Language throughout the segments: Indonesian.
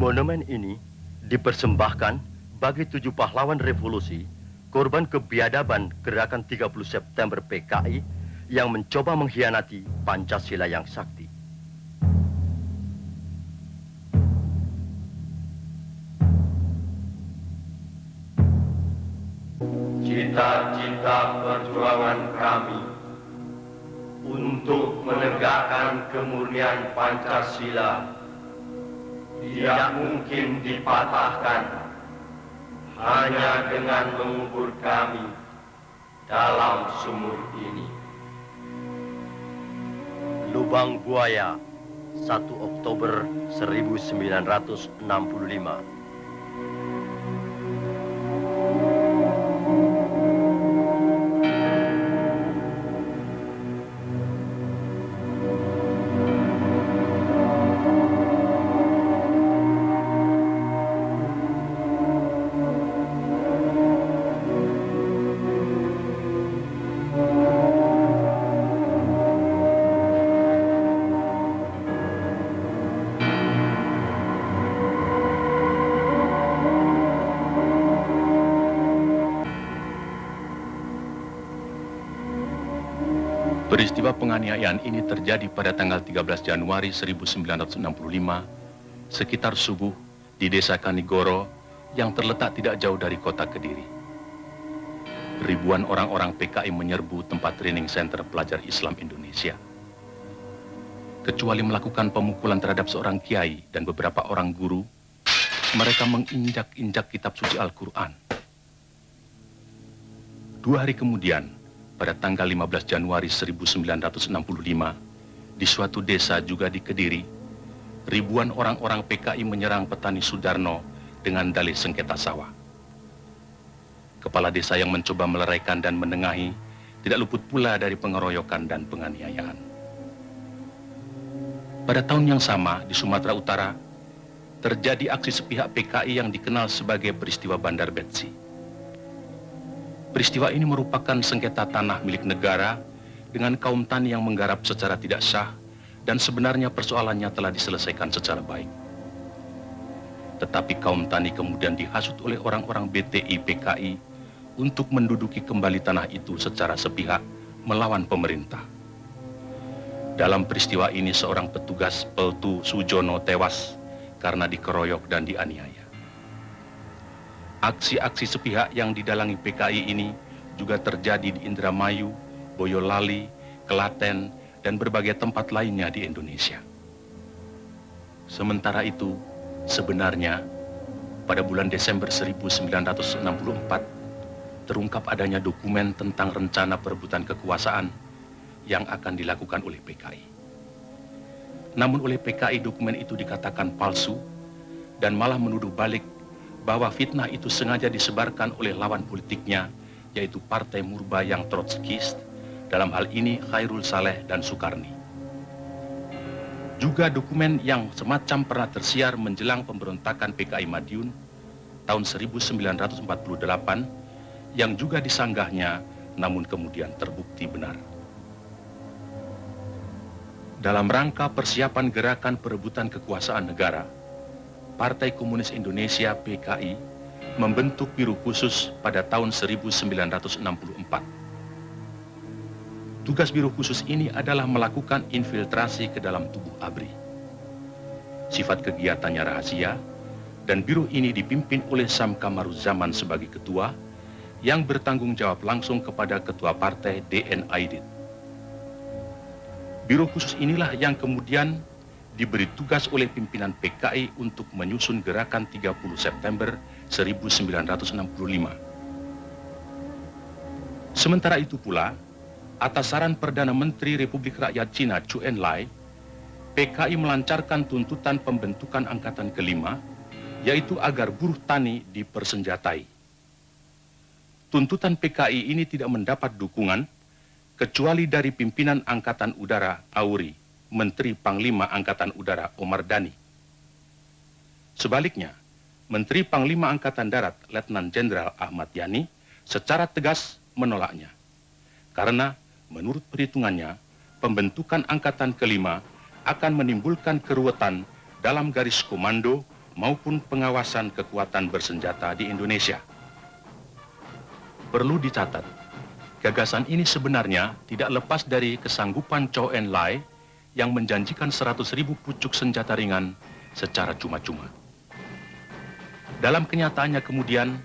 Monumen ini dipersembahkan bagi 7 pahlawan revolusi, korban kebiadaban gerakan 30 September PKI yang mencoba mengkhianati Pancasila yang sakti. Cita-cita perjuangan kami untuk menegakkan kemurnian Pancasila tidak mungkin dipatahkan hanya dengan mengubur kami dalam sumur ini. Lubang Buaya, 1 Oktober 1965. Peristiwa penganiayaan ini terjadi pada tanggal 13 Januari 1965, sekitar subuh di Desa Kanigoro yang terletak tidak jauh dari kota Kediri. Ribuan orang-orang PKI menyerbu tempat training center pelajar Islam Indonesia. Kecuali melakukan pemukulan terhadap seorang kiai dan beberapa orang guru, mereka menginjak-injak kitab suci Al-Quran. 2 hari kemudian, pada tanggal 15 Januari 1965, di suatu desa juga di Kediri, ribuan orang-orang PKI menyerang petani Sudarno dengan dalih sengketa sawah. Kepala desa yang mencoba meleraikan dan menengahi tidak luput pula dari pengeroyokan dan penganiayaan. Pada tahun yang sama, di Sumatera Utara, terjadi aksi sepihak PKI yang dikenal sebagai peristiwa Bandar Betsi. Peristiwa ini merupakan sengketa tanah milik negara dengan kaum tani yang menggarap secara tidak sah dan sebenarnya persoalannya telah diselesaikan secara baik. Tetapi kaum tani kemudian dihasut oleh orang-orang BTI PKI untuk menduduki kembali tanah itu secara sepihak melawan pemerintah. Dalam peristiwa ini seorang petugas Peltu Sujono tewas karena dikeroyok dan dianiaya. Aksi-aksi sepihak yang didalangi PKI ini juga terjadi di Indramayu, Boyolali, Klaten, dan berbagai tempat lainnya di Indonesia. Sementara itu, sebenarnya pada bulan Desember 1964 terungkap adanya dokumen tentang rencana perebutan kekuasaan yang akan dilakukan oleh PKI. Namun oleh PKI dokumen itu dikatakan palsu dan malah menuduh balik bahwa fitnah itu sengaja disebarkan oleh lawan politiknya, yaitu Partai Murba yang Trotskist, dalam hal ini Khairul Saleh dan Sukarni. Juga dokumen yang semacam pernah tersiar menjelang pemberontakan PKI Madiun tahun 1948 yang juga disanggahnya namun kemudian terbukti benar. Dalam rangka persiapan gerakan perebutan kekuasaan negara, Partai Komunis Indonesia PKI membentuk Biro Khusus pada tahun 1964. Tugas Biro Khusus ini adalah melakukan infiltrasi ke dalam tubuh ABRI. Sifat kegiatannya rahasia, dan biro ini dipimpin oleh Sam Kamaruzaman sebagai ketua, yang bertanggung jawab langsung kepada ketua partai DN Aidit. Biro Khusus inilah yang kemudian diberi tugas oleh pimpinan PKI untuk menyusun gerakan 30 September 1965. Sementara itu pula, atas saran Perdana Menteri Republik Rakyat Cina Zhou Enlai, PKI melancarkan tuntutan pembentukan angkatan kelima, yaitu agar buruh tani dipersenjatai. Tuntutan PKI ini tidak mendapat dukungan kecuali dari pimpinan Angkatan Udara Auri, Menteri Panglima Angkatan Udara Omar Dhani. Sebaliknya, Menteri Panglima Angkatan Darat Letnan Jenderal Ahmad Yani secara tegas menolaknya. Karena menurut perhitungannya, pembentukan angkatan kelima akan menimbulkan keruwetan dalam garis komando maupun pengawasan kekuatan bersenjata di Indonesia. Perlu dicatat, gagasan ini sebenarnya tidak lepas dari kesanggupan Chou En-lai yang menjanjikan 100.000 pucuk senjata ringan secara cuma-cuma. Dalam kenyataannya kemudian,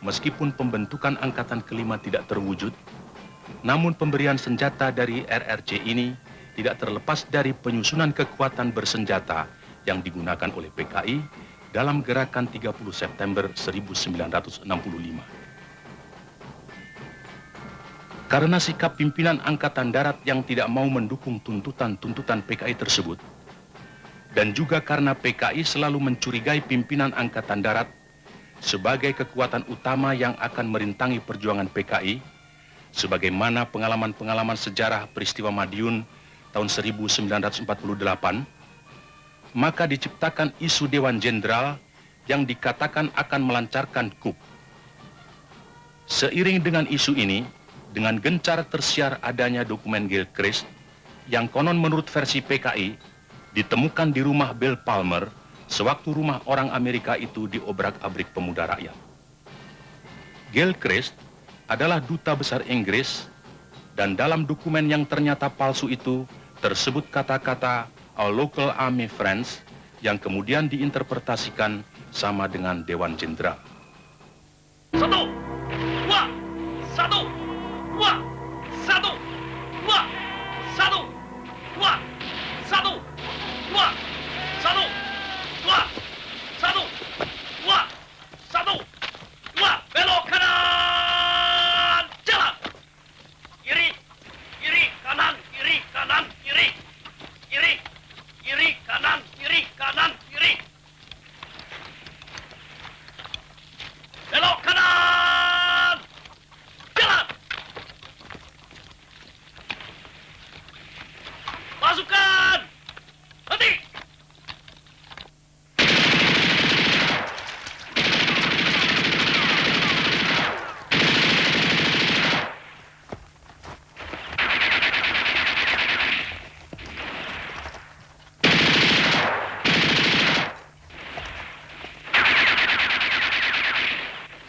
meskipun pembentukan Angkatan Kelima tidak terwujud, namun pemberian senjata dari RRC ini tidak terlepas dari penyusunan kekuatan bersenjata yang digunakan oleh PKI dalam gerakan 30 September 1965. Karena sikap pimpinan Angkatan Darat yang tidak mau mendukung tuntutan-tuntutan PKI tersebut, dan juga karena PKI selalu mencurigai pimpinan Angkatan Darat sebagai kekuatan utama yang akan merintangi perjuangan PKI, sebagaimana pengalaman-pengalaman sejarah peristiwa Madiun tahun 1948, maka diciptakan isu Dewan Jenderal yang dikatakan akan melancarkan coup. Seiring dengan isu ini, dengan gencar tersiar adanya dokumen Gilchrist yang konon menurut versi PKI ditemukan di rumah Bill Palmer sewaktu rumah orang Amerika itu diobrak-abrik pemuda rakyat. Gilchrist adalah duta besar Inggris, dan dalam dokumen yang ternyata palsu itu tersebut kata-kata "Our local army friends" yang kemudian diinterpretasikan sama dengan Dewan Jenderal. Satu, dua, satu, dua, satu, dua, satu, dua, satu, dua, satu, dua, satu, dua, satu, dua, belok kanan, jalan. Kiri, kiri, kanan, kiri, kanan, kiri, kiri, kiri, kanan, kiri, kanan, kiri. Belok kanan, jalan. Pasukan, henti.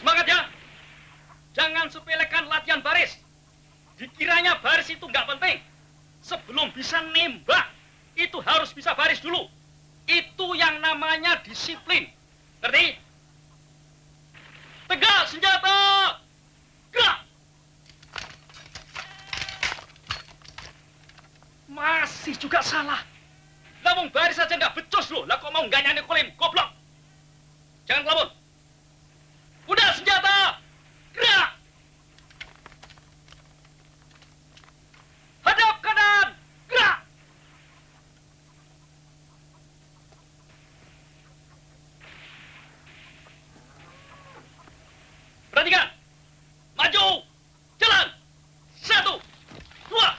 Semangat ya. Jangan sepelekan latihan baris. Dikiranya baris itu nggak penting. Sebelum bisa nembak, itu harus bisa baris dulu. Itu yang namanya disiplin. Ngerti? Tegak senjata. Gerak. Masih juga salah. Lah baris aja nggak becus loh. Lah kok mau nggak nyanyi kolim? Goblok. Jangan kelamun. Udah senjata. Gerak. Hadap kanan. Gerak. Perhatikan. Maju. Jalan. Satu. Dua.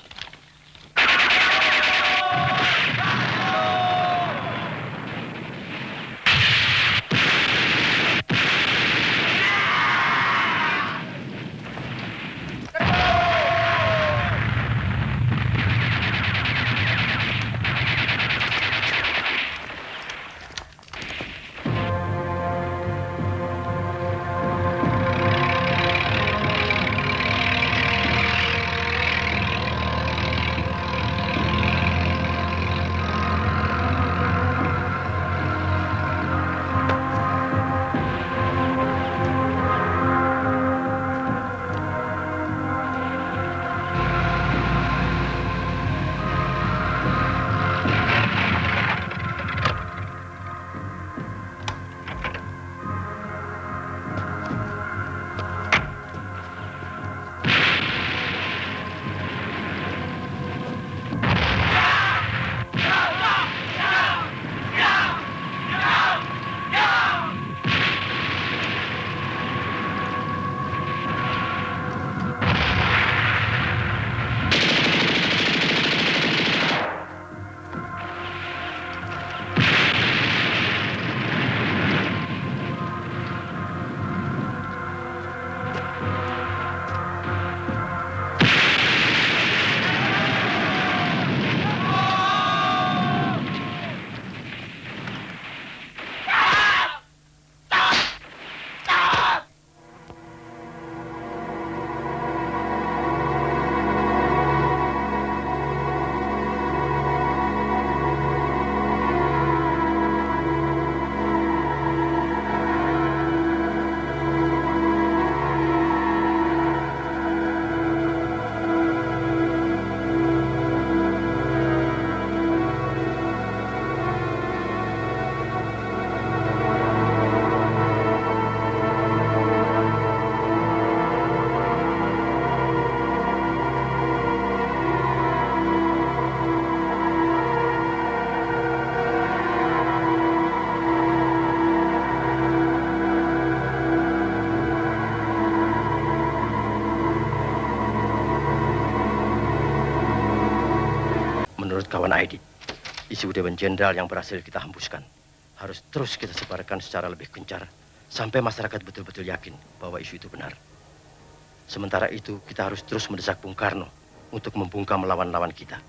Kawan Aidi, isu Dewan Jenderal yang berhasil kita hembuskan harus terus kita sebarkan secara lebih gencar sampai masyarakat betul-betul yakin bahwa isu itu benar. Sementara itu, kita harus terus mendesak Bung Karno untuk membungkam lawan-lawan kita.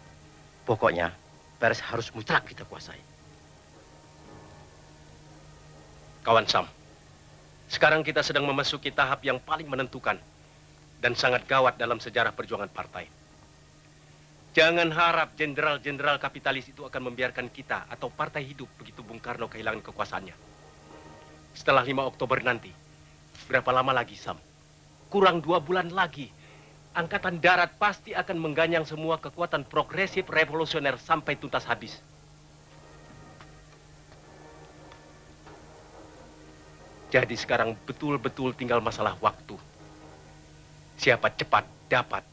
Pokoknya, pers harus mutlak kita kuasai. Kawan Sam, sekarang kita sedang memasuki tahap yang paling menentukan dan sangat gawat dalam sejarah perjuangan partai. Jangan harap jenderal-jenderal kapitalis itu akan membiarkan kita atau partai hidup begitu Bung Karno kehilangan kekuasaannya. Setelah 5 Oktober nanti, berapa lama lagi, Sam? Kurang 2 bulan lagi. Angkatan Darat pasti akan mengganyang semua kekuatan progresif revolusioner sampai tuntas habis. Jadi sekarang betul-betul tinggal masalah waktu. Siapa cepat dapat,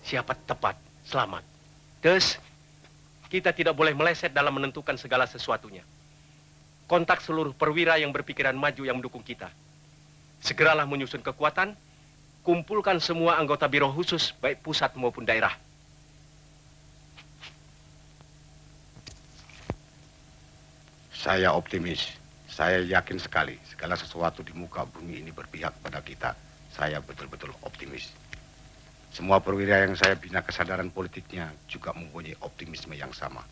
siapa tepat selamat. Terus, kita tidak boleh meleset dalam menentukan segala sesuatunya. Kontak seluruh perwira yang berpikiran maju yang mendukung kita. Segeralah menyusun kekuatan, kumpulkan semua anggota biro khusus, baik pusat maupun daerah. Saya optimis. Saya yakin sekali segala sesuatu di muka bumi ini berpihak pada kita. Saya betul-betul optimis. Semua perwira yang saya bina kesadaran politiknya juga mempunyai optimisme yang sama.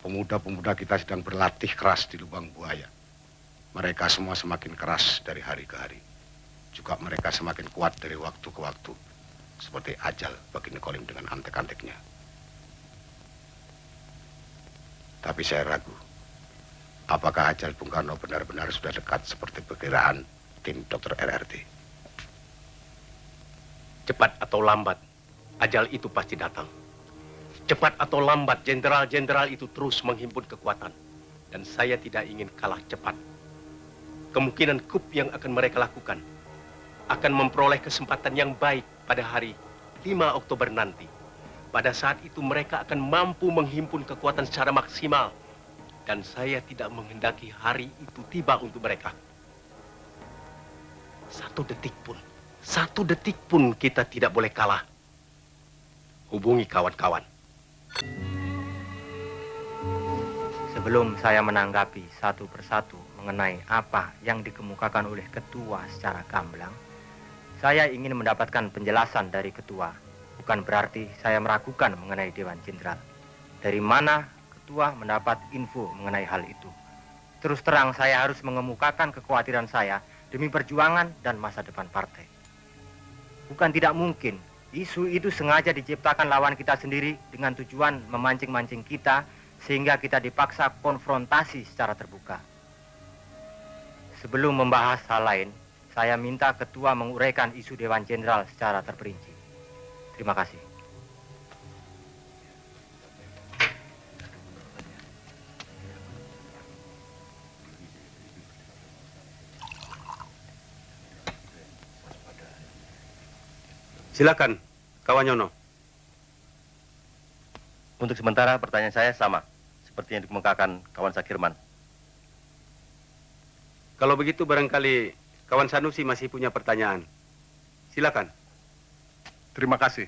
Pemuda-pemuda kita sedang berlatih keras di lubang buaya. Mereka semua semakin keras dari hari ke hari. Juga mereka semakin kuat dari waktu ke waktu. Seperti ajal bagi Nicolim dengan antek-anteknya. Tapi saya ragu. Apakah ajal Bung Karno benar-benar sudah dekat seperti perkiraan tim Dr. RRT? Cepat atau lambat, ajal itu pasti datang. Cepat atau lambat, jenderal-jenderal itu terus menghimpun kekuatan. Dan saya tidak ingin kalah cepat. Kemungkinan coup yang akan mereka lakukan akan memperoleh kesempatan yang baik pada hari 5 Oktober nanti. Pada saat itu mereka akan mampu menghimpun kekuatan secara maksimal. Dan saya tidak menghendaki hari itu tiba untuk mereka. 1 detik pun kita tidak boleh kalah. Hubungi kawan-kawan. Sebelum saya menanggapi satu persatu mengenai apa yang dikemukakan oleh ketua secara gamblang, saya ingin mendapatkan penjelasan dari ketua. Bukan berarti saya meragukan mengenai Dewan Jenderal. Dari mana ketua mendapat info mengenai hal itu? Terus terang saya harus mengemukakan kekhawatiran saya demi perjuangan dan masa depan partai. Bukan tidak mungkin isu itu sengaja diciptakan lawan kita sendiri dengan tujuan memancing-mancing kita sehingga kita dipaksa konfrontasi secara terbuka. Sebelum membahas hal lain, saya minta ketua menguraikan isu Dewan Jenderal secara terperinci. Terima kasih. Silakan, kawan Yono. Untuk sementara pertanyaan saya sama seperti yang dikemukakan kawan Sakirman. Kalau begitu barangkali kawan Sanusi masih punya pertanyaan. Silakan. Terima kasih.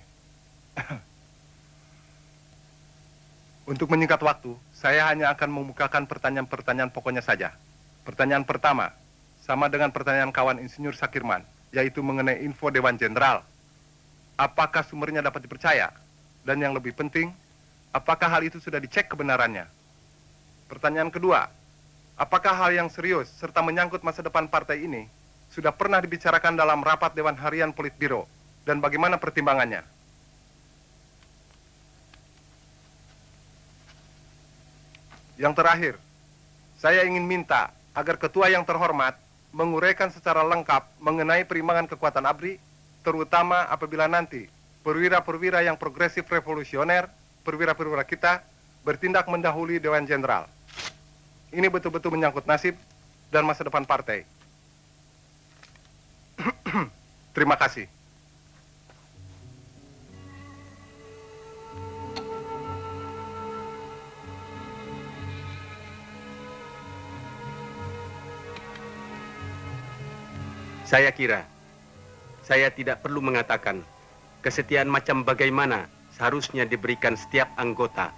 Untuk menyingkat waktu, saya hanya akan membukakan pertanyaan-pertanyaan pokoknya saja. Pertanyaan pertama, sama dengan pertanyaan kawan Insinyur Sakirman, yaitu mengenai info Dewan Jenderal. Apakah sumbernya dapat dipercaya? Dan yang lebih penting, apakah hal itu sudah dicek kebenarannya? Pertanyaan kedua, apakah hal yang serius serta menyangkut masa depan partai ini sudah pernah dibicarakan dalam rapat Dewan Harian Politbiro? Dan bagaimana pertimbangannya? Yang terakhir, saya ingin minta agar ketua yang terhormat menguraikan secara lengkap mengenai perimbangan kekuatan ABRI, terutama apabila nanti perwira-perwira yang progresif revolusioner, perwira-perwira kita, bertindak mendahului Dewan Jenderal. Ini betul-betul menyangkut nasib dan masa depan partai. Terima kasih. Saya kira, saya tidak perlu mengatakan kesetiaan macam bagaimana seharusnya diberikan setiap anggota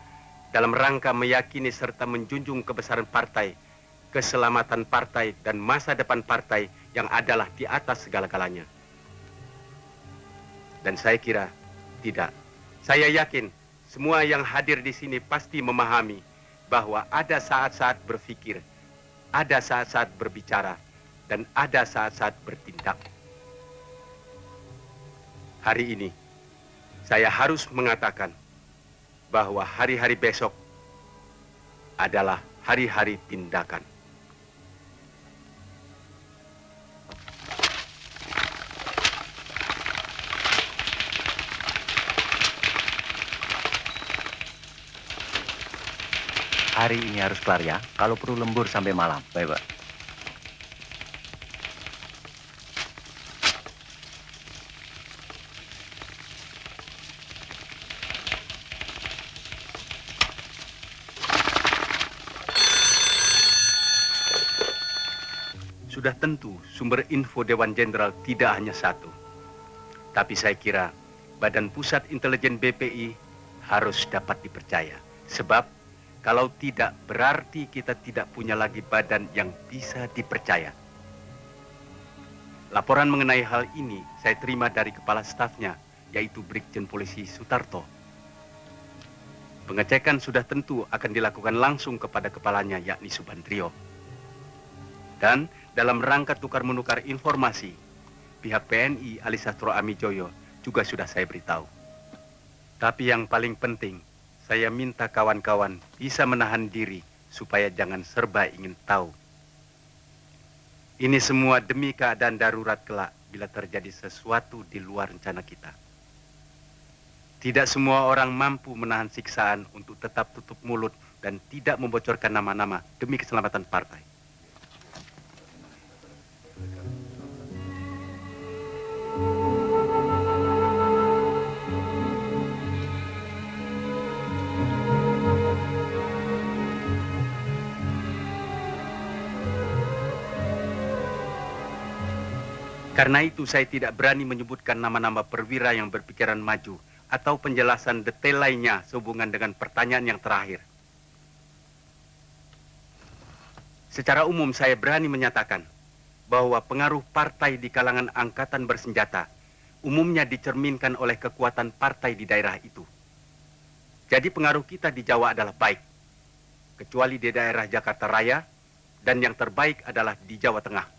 dalam rangka meyakini serta menjunjung kebesaran partai, keselamatan partai, dan masa depan partai yang adalah di atas segala-galanya. Dan saya kira tidak. Saya yakin semua yang hadir di sini pasti memahami bahwa ada saat-saat berpikir, ada saat-saat berbicara, dan ada saat-saat bertindak. Hari ini, saya harus mengatakan bahwa hari-hari besok adalah hari-hari tindakan. Hari ini harus kelar ya, kalau perlu lembur sampai malam. Baik, Pak. Sudah tentu sumber info Dewan Jenderal tidak hanya satu. Tapi saya kira Badan Pusat Intelijen BPI harus dapat dipercaya. Sebab kalau tidak, berarti kita tidak punya lagi badan yang bisa dipercaya. Laporan mengenai hal ini saya terima dari kepala stafnya, yaitu Brigjen Polisi Sutarto. Pengecekan sudah tentu akan dilakukan langsung kepada kepalanya, yakni Subandrio. Dan dalam rangka tukar-menukar informasi, pihak PNI Alisastro Amijoyo juga sudah saya beritahu. Tapi yang paling penting, saya minta kawan-kawan bisa menahan diri supaya jangan serba ingin tahu. Ini semua demi keadaan darurat kelak bila terjadi sesuatu di luar rencana kita. Tidak semua orang mampu menahan siksaan untuk tetap tutup mulut dan tidak membocorkan nama-nama demi keselamatan partai. Karena itu saya tidak berani menyebutkan nama-nama perwira yang berpikiran maju atau penjelasan detail lainnya sehubungan dengan pertanyaan yang terakhir. Secara umum saya berani menyatakan bahwa pengaruh partai di kalangan angkatan bersenjata umumnya dicerminkan oleh kekuatan partai di daerah itu. Jadi pengaruh kita di Jawa adalah baik, kecuali di daerah Jakarta Raya, dan yang terbaik adalah di Jawa Tengah.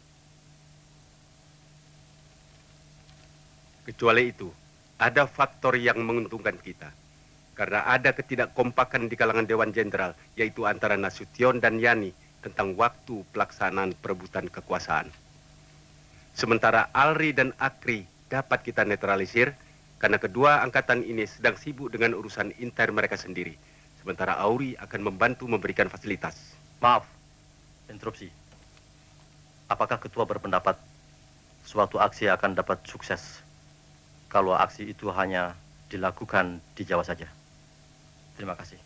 Kecuali itu, ada faktor yang menguntungkan kita. Karena ada ketidakkompakan di kalangan Dewan Jenderal, yaitu antara Nasution dan Yani tentang waktu pelaksanaan perebutan kekuasaan. Sementara Alri dan Akri dapat kita netralisir, karena kedua angkatan ini sedang sibuk dengan urusan intern mereka sendiri. Sementara Auri akan membantu memberikan fasilitas. Maaf, interupsi. Apakah ketua berpendapat suatu aksi akan dapat sukses kalau aksi itu hanya dilakukan di Jawa saja? Terima kasih.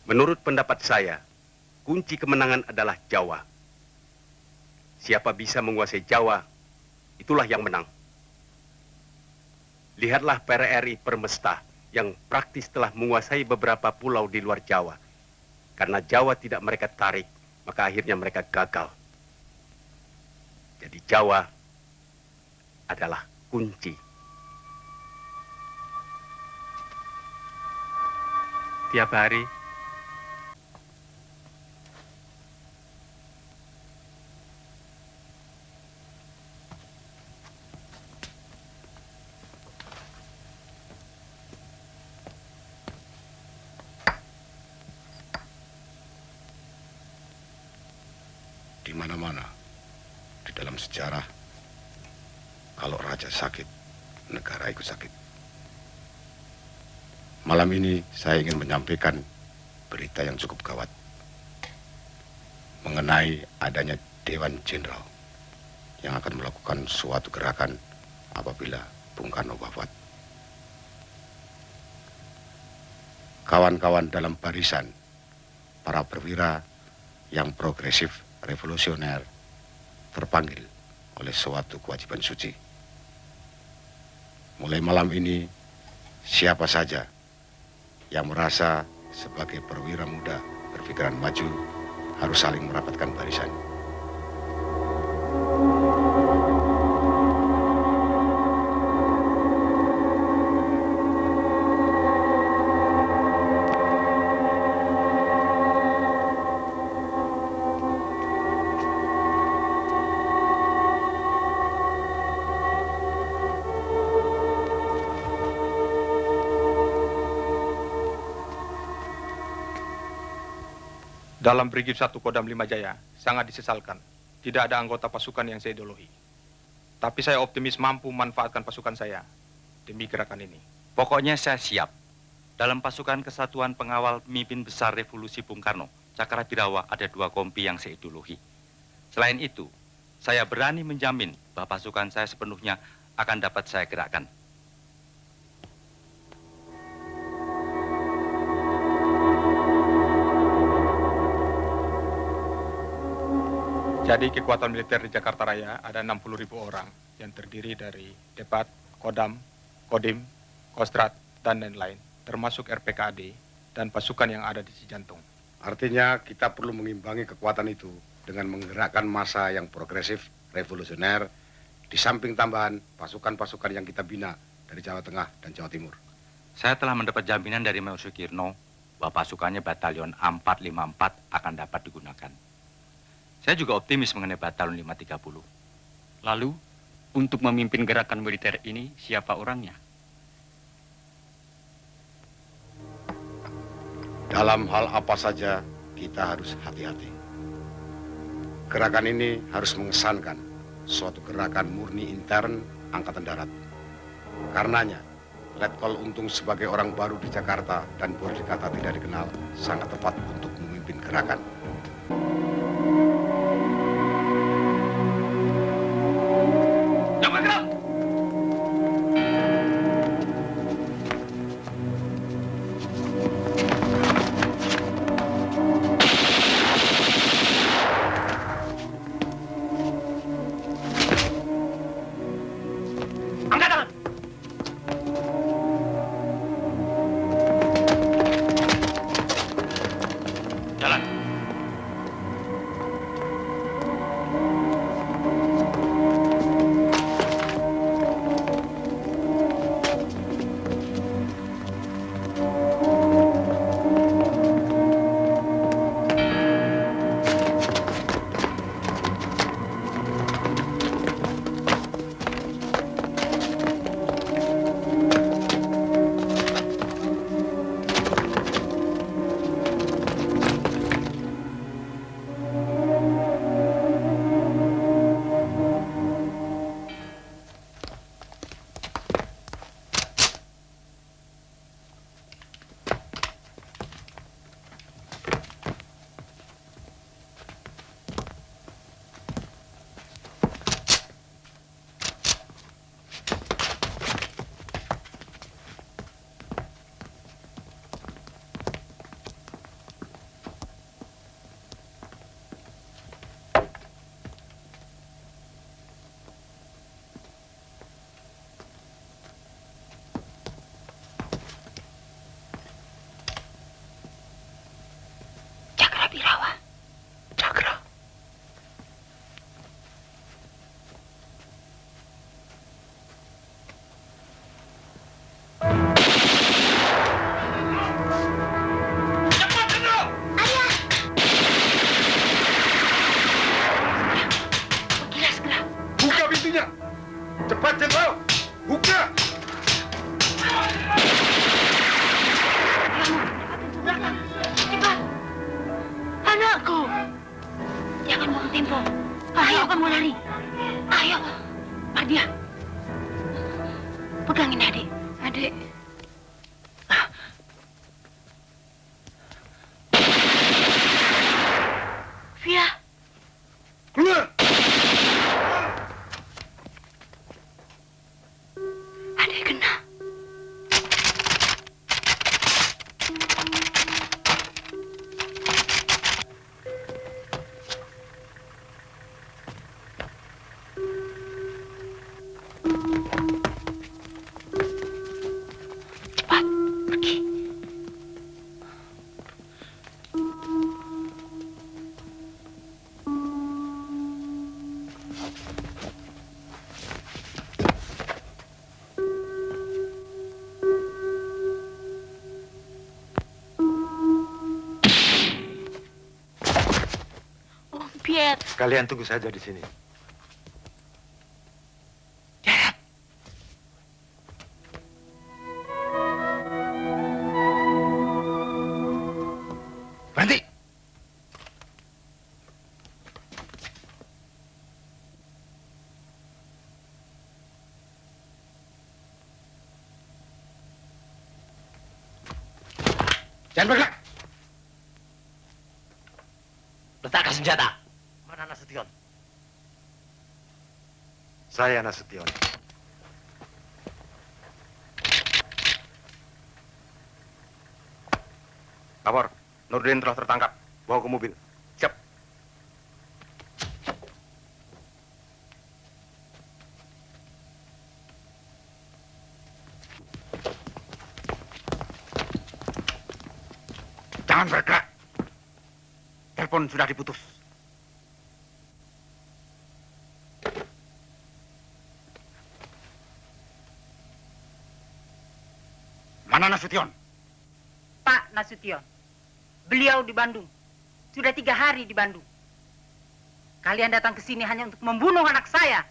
Menurut pendapat saya, kunci kemenangan adalah Jawa. Siapa bisa menguasai Jawa, itulah yang menang. Lihatlah PRRI Permesta yang praktis telah menguasai beberapa pulau di luar Jawa. Karena Jawa tidak mereka tarik, maka akhirnya mereka gagal. Jadi Jawa adalah kunci. Tiap hari di mana-mana di dalam sejarah, kalau raja sakit, negara ikut sakit. Malam ini saya ingin menyampaikan berita yang cukup gawat mengenai adanya Dewan Jenderal yang akan melakukan suatu gerakan apabila Bung Karno wafat. Kawan-kawan dalam barisan para perwira yang progresif revolusioner terpanggil oleh suatu kewajiban suci. Mulai malam ini Siapa saja yang merasa sebagai perwira muda berpikiran maju harus saling merapatkan barisan. Dalam Brigif 1 Kodam 5 Jaya, sangat disesalkan. Tidak ada anggota pasukan yang saya idolahi. Tapi saya optimis mampu memanfaatkan pasukan saya demi gerakan ini. Pokoknya saya siap. Dalam pasukan Kesatuan Pengawal Pemimpin Besar Revolusi Bung Karno, Cakrabirawa ada 2 kompi yang saya idolahi. Selain itu, saya berani menjamin bahwa pasukan saya sepenuhnya akan dapat saya gerakkan. Jadi kekuatan militer di Jakarta Raya ada 60.000 orang yang terdiri dari Depat, Kodam, Kodim, Kostrat, dan lain-lain, termasuk RPKAD dan pasukan yang ada di Cijantung. Artinya kita perlu mengimbangi kekuatan itu dengan menggerakkan massa yang progresif, revolusioner, di samping tambahan pasukan-pasukan yang kita bina dari Jawa Tengah dan Jawa Timur. Saya telah mendapat jaminan dari Major Sukirno bahwa pasukannya Batalion 454 akan dapat digunakan. Saya juga optimis mengenai Batalion 530. Lalu, untuk memimpin gerakan militer ini, siapa orangnya? Dalam hal apa saja, kita harus hati-hati. Gerakan ini harus mengesankan suatu gerakan murni intern Angkatan Darat. Karenanya, Letkol Untung sebagai orang baru di Jakarta dan boleh dikata tidak dikenal, sangat tepat untuk memimpin gerakan. Cepat, Jenderal! Buka! Cepat! Anakku! Jangan buang tempo. Ayo kamu lari. Ayo. Ardia. Pegangin adik. Adik. Via. Keluar! Adik kena. Kalian tunggu saja di sini. Berhenti! Jangan bergerak! Letakkan senjata. Mana Nasution? Saya Nasution. Lapor, Nurdin telah tertangkap. Bawa ke mobil. Siap. Jangan bergerak. Telepon sudah diputus. Mana Nasution? Pak Nasution, beliau di Bandung. Sudah 3 hari di Bandung. Kalian datang ke sini hanya untuk membunuh anak saya.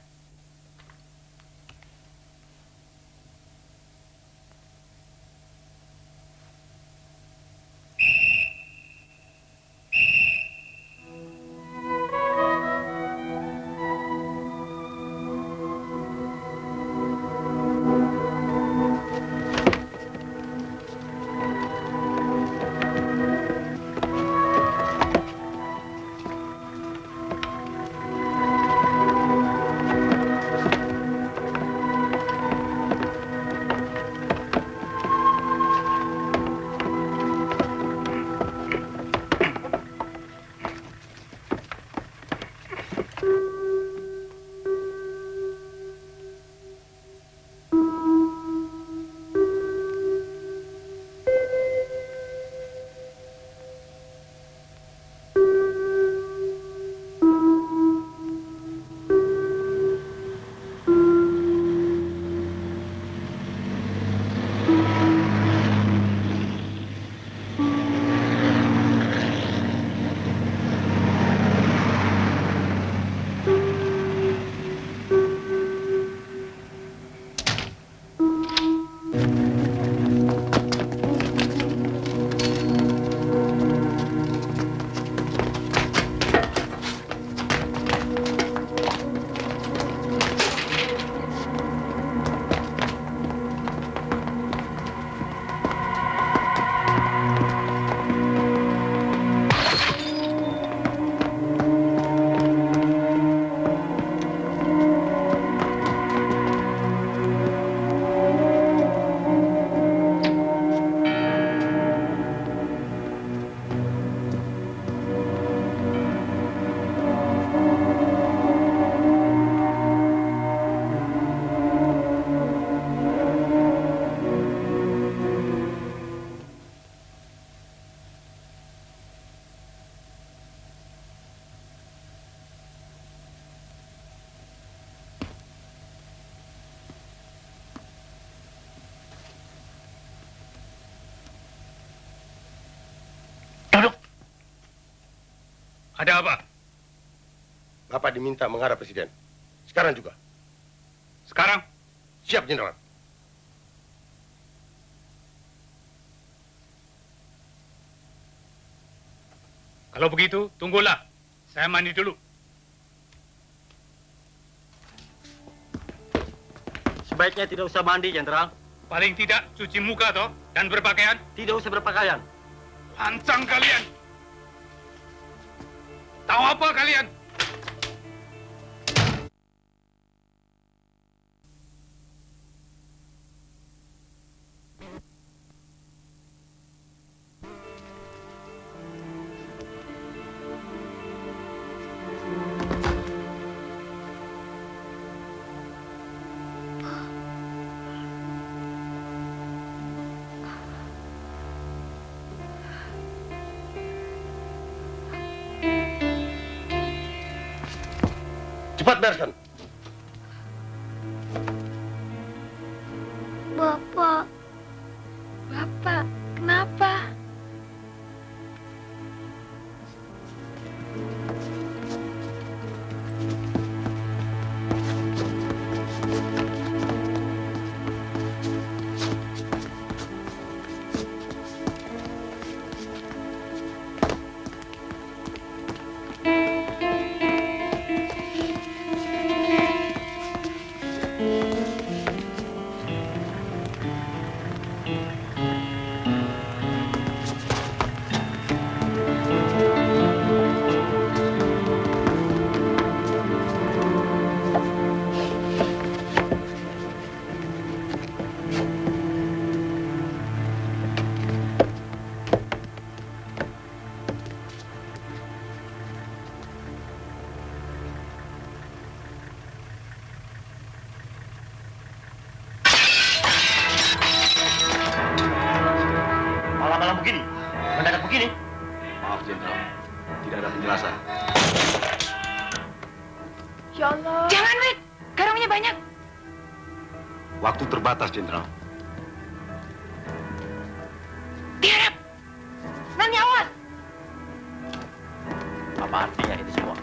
Ada apa? Bapak diminta menghadap Presiden. Sekarang juga. Sekarang? Siap, Jenderal. Kalau begitu, tunggulah. Saya mandi dulu. Sebaiknya tidak usah mandi, Jenderal. Paling tidak cuci muka toh dan berpakaian. Tidak usah berpakaian. Lancang kalian. Tahu apa kalian? Cepat bereskan. Bapak. Bapak, kenapa? Malam-malam begini, mendadak begini. Maaf, Jenderal. Tidak ada penjelasan. Ya Allah. Jangan, Wid. Garungnya banyak. Waktu terbatas, Jenderal. Tiarap. Nani, awas. Apa artinya itu semua?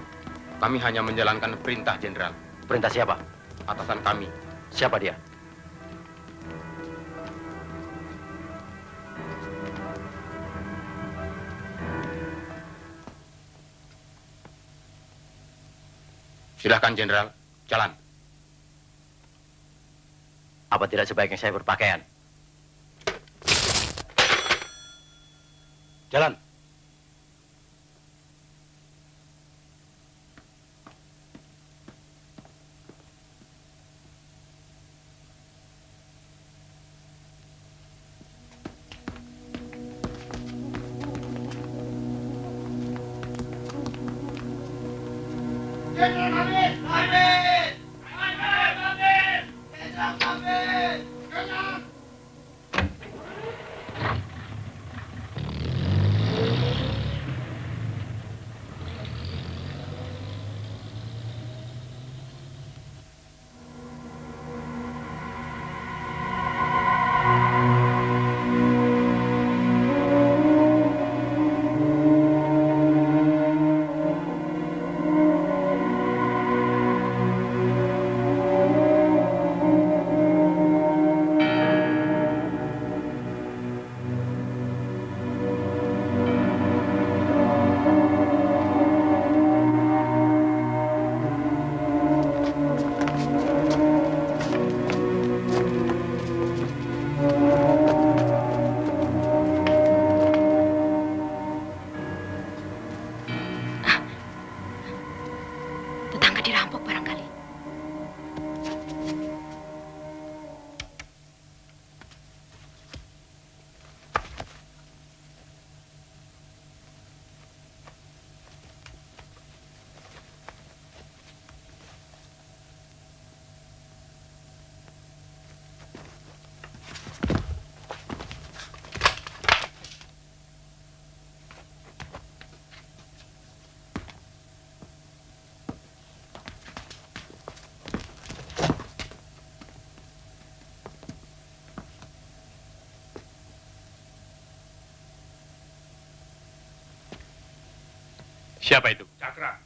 Kami hanya menjalankan perintah, Jenderal. Perintah siapa? Atasan kami. Siapa dia? Silahkan, Jenderal. Jalan. Apa tidak sebaiknya saya berpakaian? Jalan. Tetangga dirampok barangkali. Siapa itu? Cakra.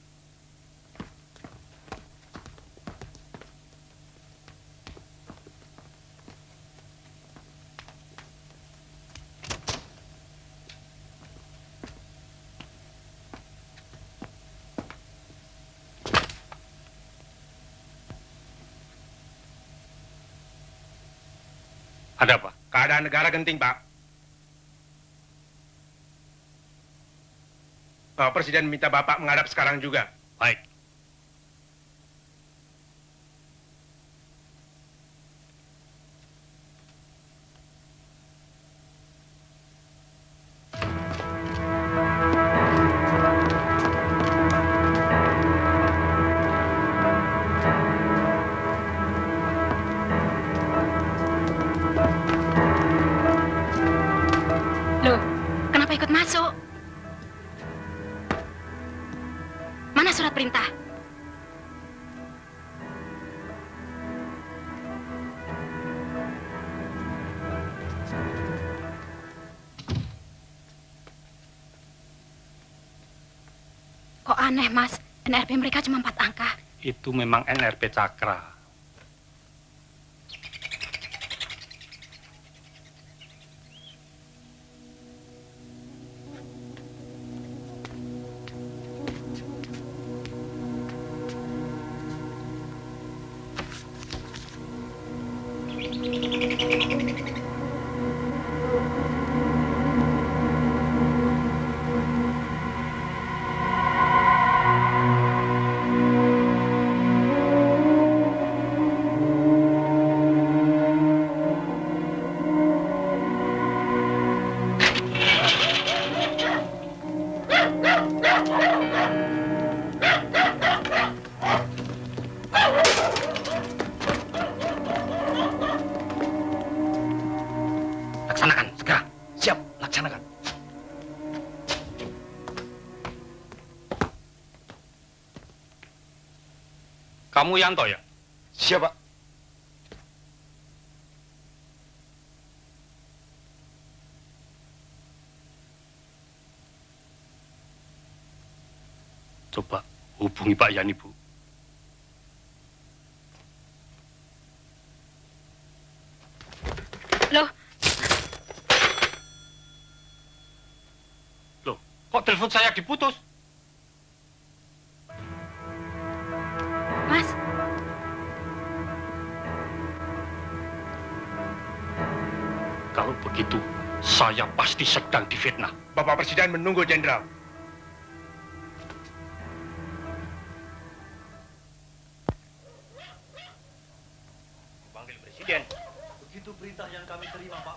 Ada apa? Keadaan negara genting, Pak. Presiden minta Bapak menghadap sekarang juga. Baik. Loh, kenapa ikut masuk? Mana surat perintah? Kok aneh, Mas? NRP mereka cuma 4 angka. Itu memang NRP Cakra. Laksanakan, segera. Siap, laksanakan. Kamu Yanto ya? Siapa? Coba hubungi Pak Yani, Bu. Loh, Loh, kok telepon saya diputus? Mas. Kalau begitu, saya pasti sedang difitnah. Bapak Presiden menunggu, Jenderal. Panggil Presiden. Begitu perintah yang kami terima, Pak.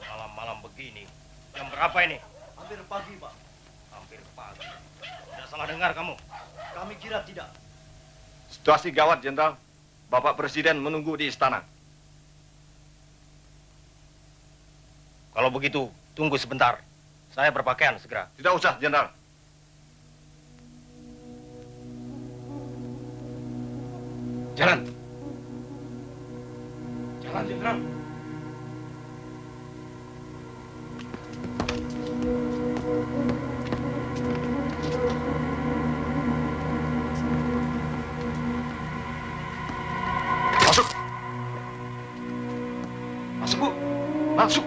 Malam-malam begini. Jam berapa ini? Hampir pagi, Pak. Hampir pagi. Tidak salah dengar kamu. Kami kira tidak. Situasi gawat, Jenderal. Bapak Presiden menunggu di istana. Kalau begitu, tunggu sebentar. Saya berpakaian segera. Tidak usah, Jenderal. Jalan. Jalan, Jenderal. Masuk. Masuk, Bu. Masuk.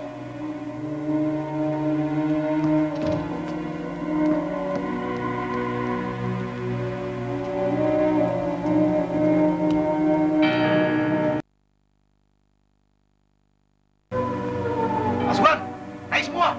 Masukkan. Naik semua.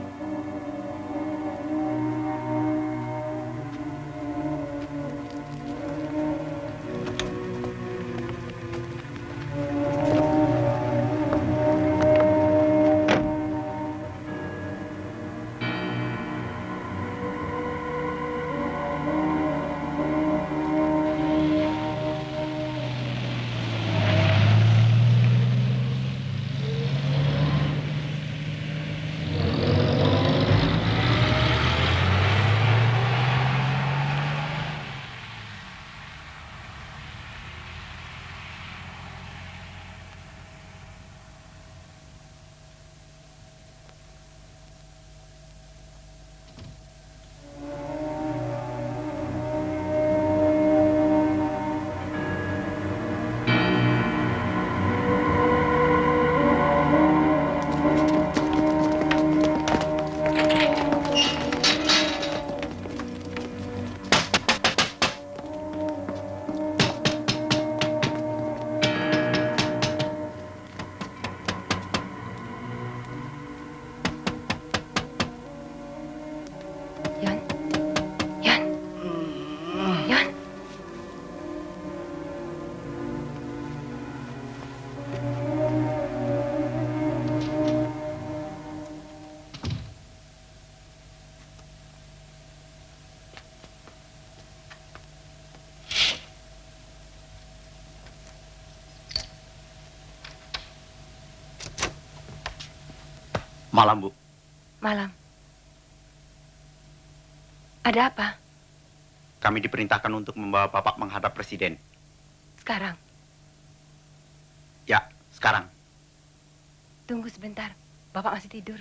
Malam, Bu. Malam. Ada apa? Kami diperintahkan untuk membawa Bapak menghadap Presiden. Sekarang? Ya, sekarang. Tunggu sebentar. Bapak masih tidur.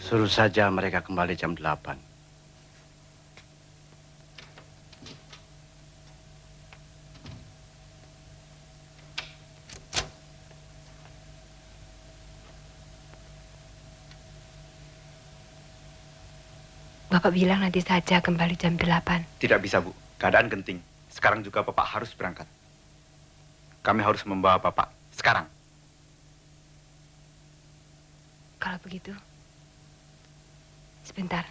Suruh saja mereka kembali jam 8. Bapak bilang nanti saja kembali jam 8. Tidak bisa, Bu. Keadaan genting. Sekarang juga Bapak harus berangkat. Kami harus membawa Bapak sekarang. Kalau begitu, sebentar.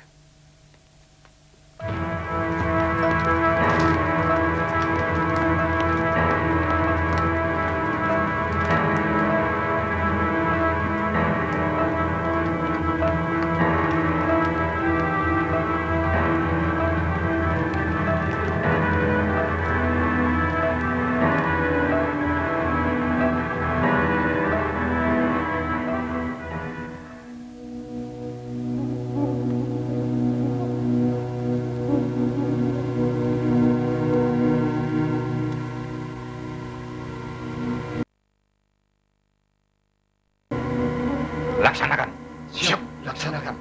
Laksanakan. Siap, laksanakan.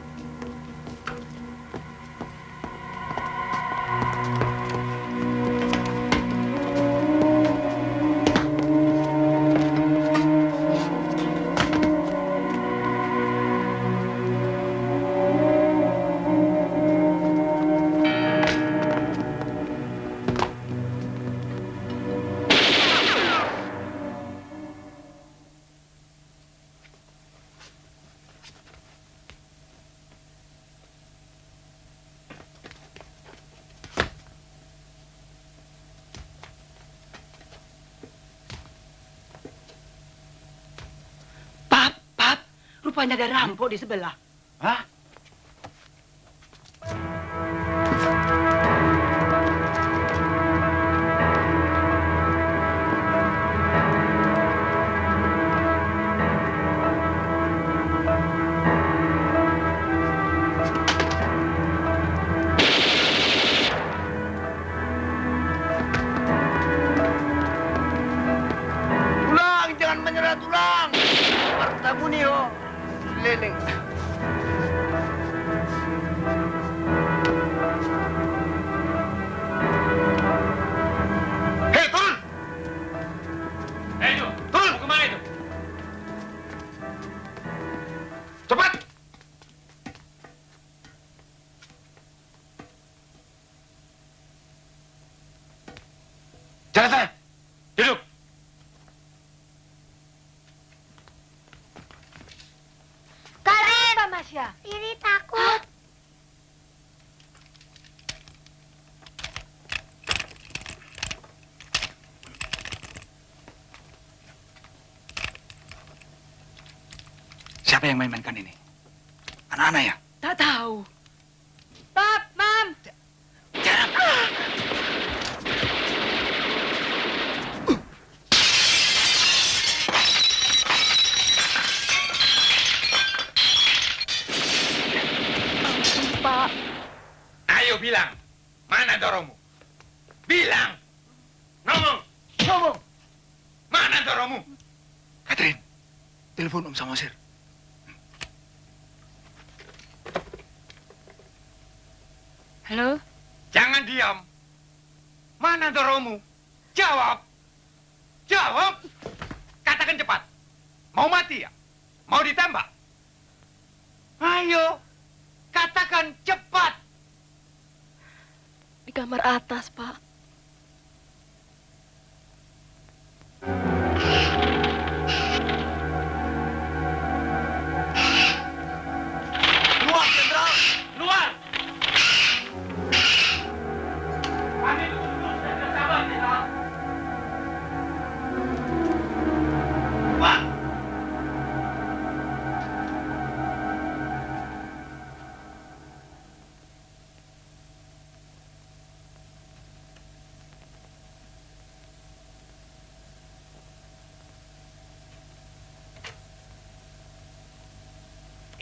Rupanya ada rampok di sebelah. Hah? Tulang, jangan menyerah tulang. Hartamu nih, oh. Leleng. Hei, turun! Hei, itu, turun! Mau kemana itu? Cepat! Jalan sana. Duduk! Masya, ini takut. Siapa yang main-mainkan ini? Anak-anak ya? Tak tahu. Pap, Mam. Pak. Ayo bilang, mana Doromu? Bilang! Ngomong! Ngomong! Mana Doromu? Catherine, telepon Om Samosir. Halo? Jangan diam. Mana Doromu? Jawab! Jawab! Katakan cepat. Mau mati ya? Mau ditembak? Ayo! Katakan cepat. Di kamar atas, Pak. Luar, Jenderal! Luar! Kami tunggu dan bersabar, Jenderal. Pak!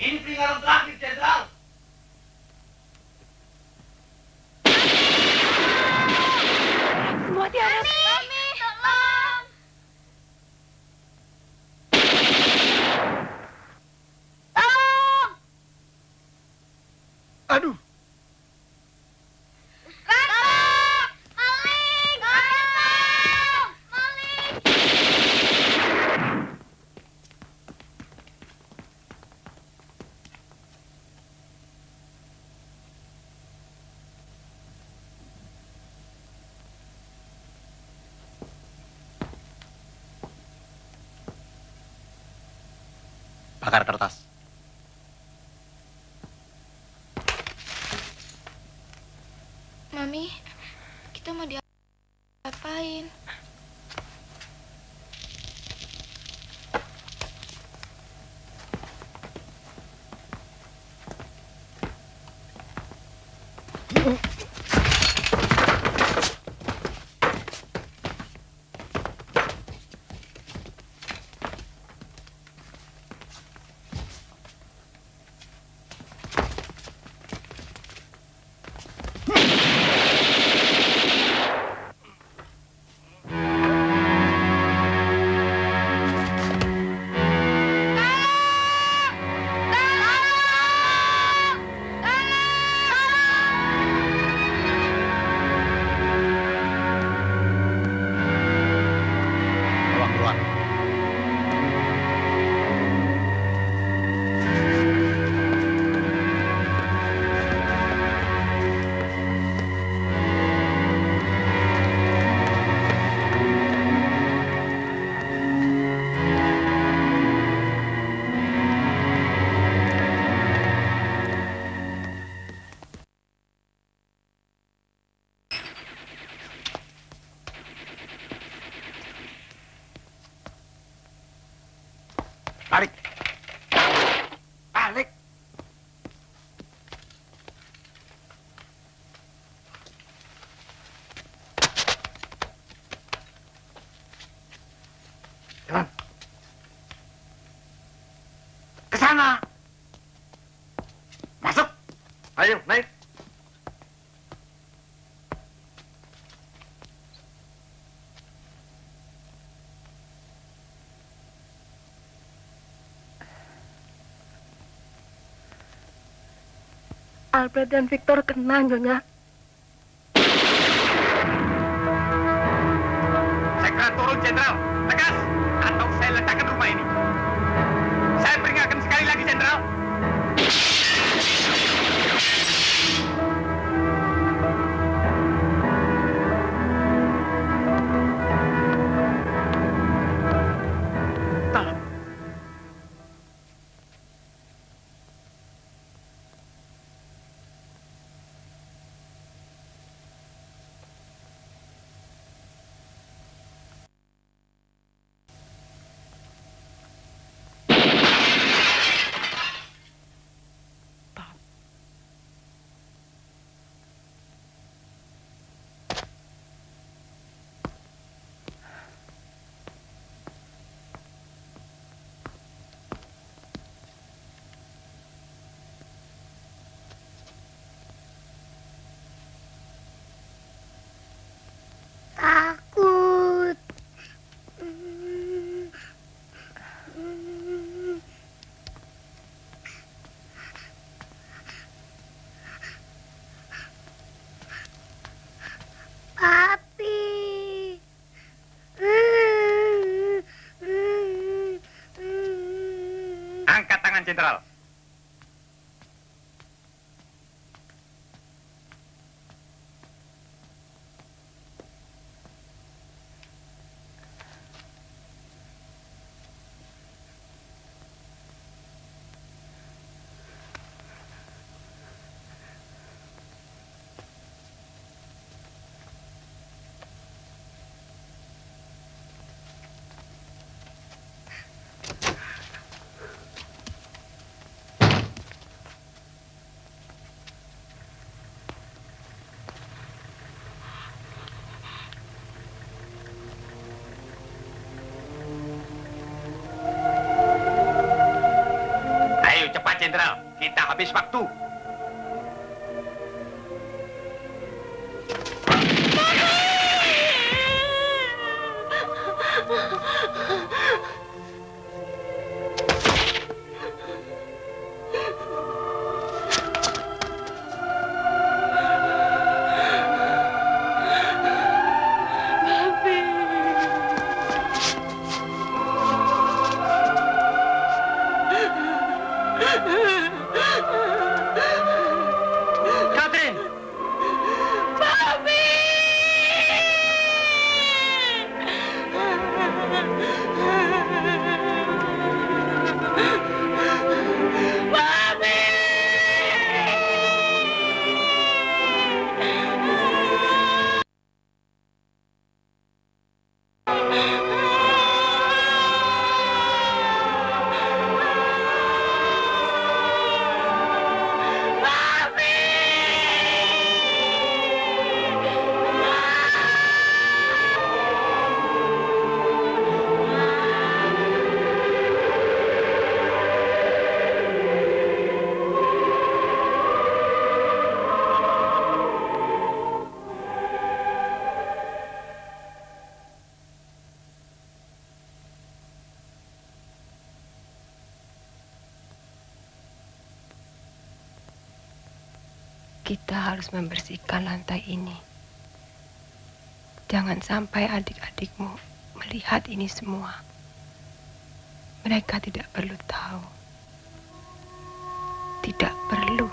Ini peringatan terakhir, Jenderal. Semua tiarap. Mami, tolong. Tolong. Aduh. Bakar kertas. Mami, kita mau diapain? Balik. Balik. Jalan. Ke sana. Masuk. Ayo, naik. Alfred dan Victor kena, Nyonya. Segera turun, Jenderal. Tegas, atau saya ledakan rumah ini. Saya peringatkan sekali lagi, Jenderal. Takut. Papi. Angkat tangan, Jenderal. Ayo cepat, Jenderal. Kita habis waktu. Catherine! Papi! Papi! Kita harus membersihkan lantai ini. Jangan sampai adik-adikmu melihat ini semua. Mereka tidak perlu tahu. Tidak perlu.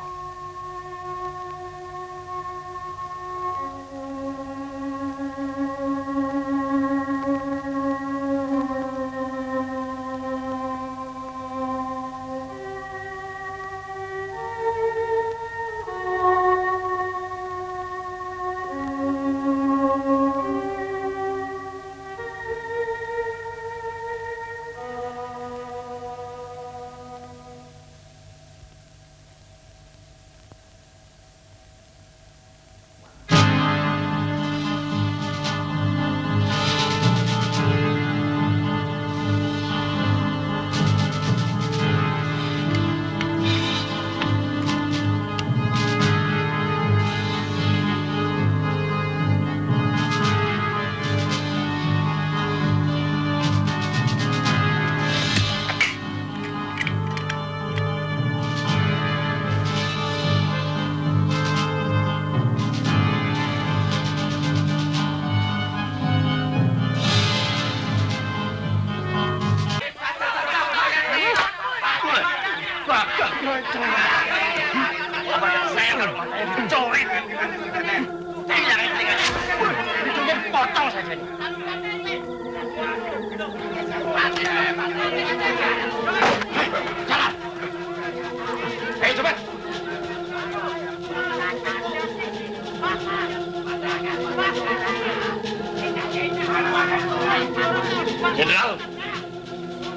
Jenderal,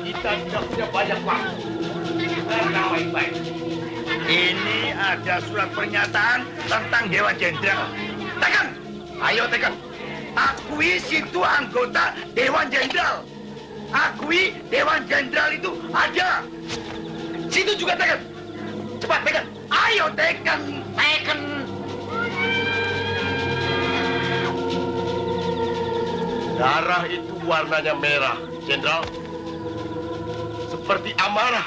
kita tidak punya banyak waktu. Dengar baik-baik. Ini ada surat pernyataan tentang Dewan Jenderal. Tekan! Ayo tekan! Akui situ anggota Dewan Jenderal. Akui Dewan Jenderal itu ada. Situ juga tekan. Cepat tekan. Ayo tekan. Tekan. Darah itu warnanya merah, Jenderal. Seperti amarah.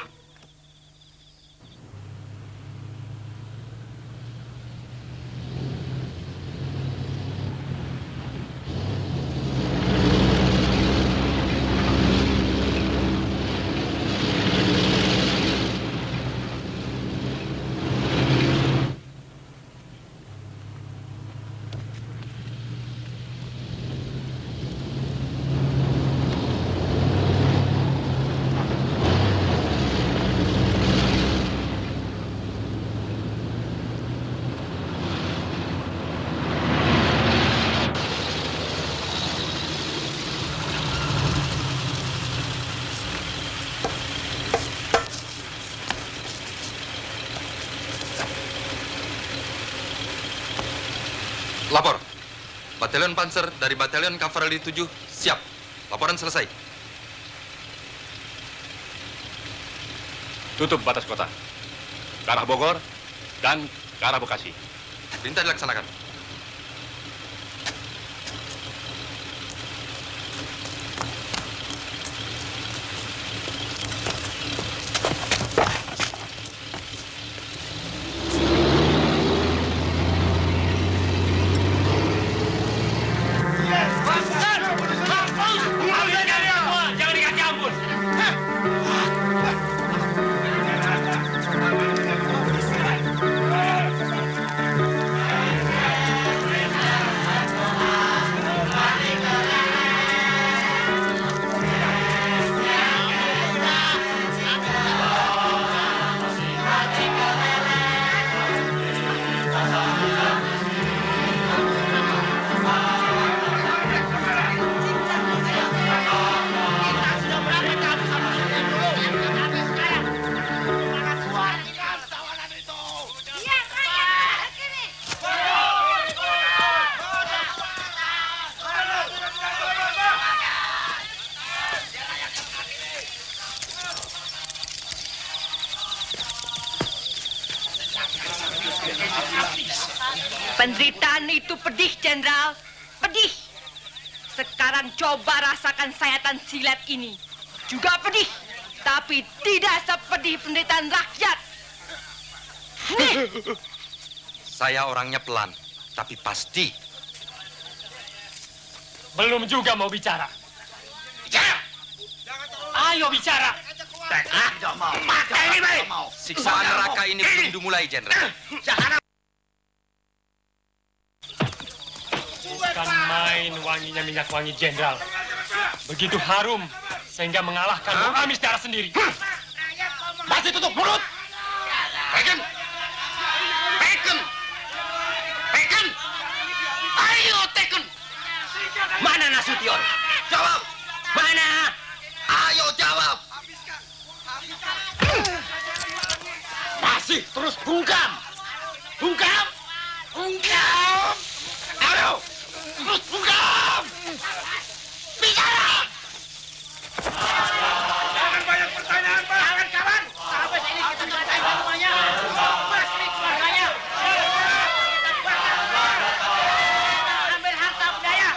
Lapor. Batalion Panzer dari Batalion Kavalleri 7 siap. Laporan selesai. Tutup batas kota. Ke arah Bogor dan ke arah Bekasi. Perintah dilaksanakan. Jangan dikasih ampun. Penderitaan itu pedih, Jenderal. Pedih. Sekarang coba rasakan sayatan silet ini. Juga pedih, tapi tidak sepedih penderitaan rakyat. Nih. Saya orangnya pelan, tapi pasti. Belum juga mau bicara. Bicara! Ayo bicara! Siksaan neraka ini belum dimulai, Jenderal. Bukan main wanginya minyak wangi Jenderal. Begitu harum sehingga mengalahkan Bung Amis secara sendiri. Masih tutup mulut! Teken! Teken! Teken! Ayo Teken! Mana Nasution? Jawab! Mana? Ayo jawab! Masih terus bungkam! Bungkam! Bungkam! Ayo! Terus bungkam! Bicara! Jangan banyak pertanyaan, Pak! Kawan-kawan! Sampai sini kita selesai semuanya! Mas, ini keluarganya! Ambil harta budaya!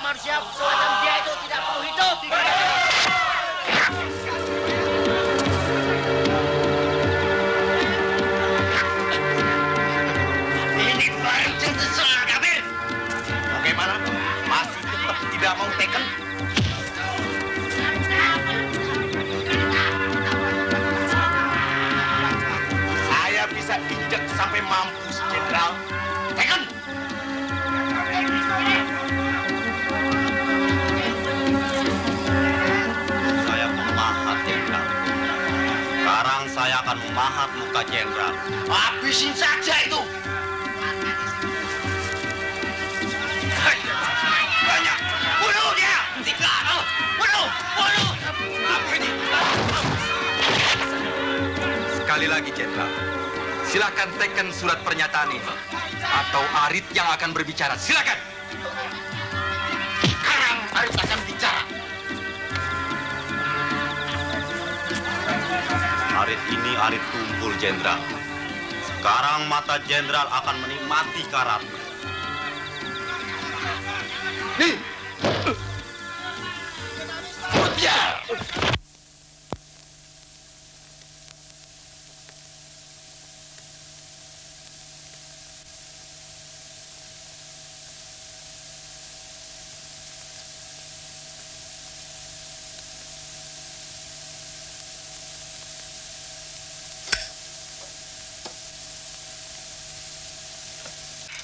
Manusia semacam dia itu tidak perlu hidup! Ini pancing sesuatu, Kabir! Bagaimana? Masih tetap tidak mau Teken? Saya bisa injek sampai mampus, Jenderal. Teken! Saya memahat, Jenderal. Sekarang saya akan memahat muka Jenderal. Habisin saja itu! Banyak! Bunuh dia! Tiga! Bunuh! Bunuh! Apa ini? Sekali lagi, Jenderal. Silakan teken surat pernyataan ini. Atau Arit yang akan berbicara. Silakan! Sekarang Arit akan bicara. Arit ini Arit tumpul, Jenderal. Sekarang mata Jenderal akan menikmati karat. Nih! Biar!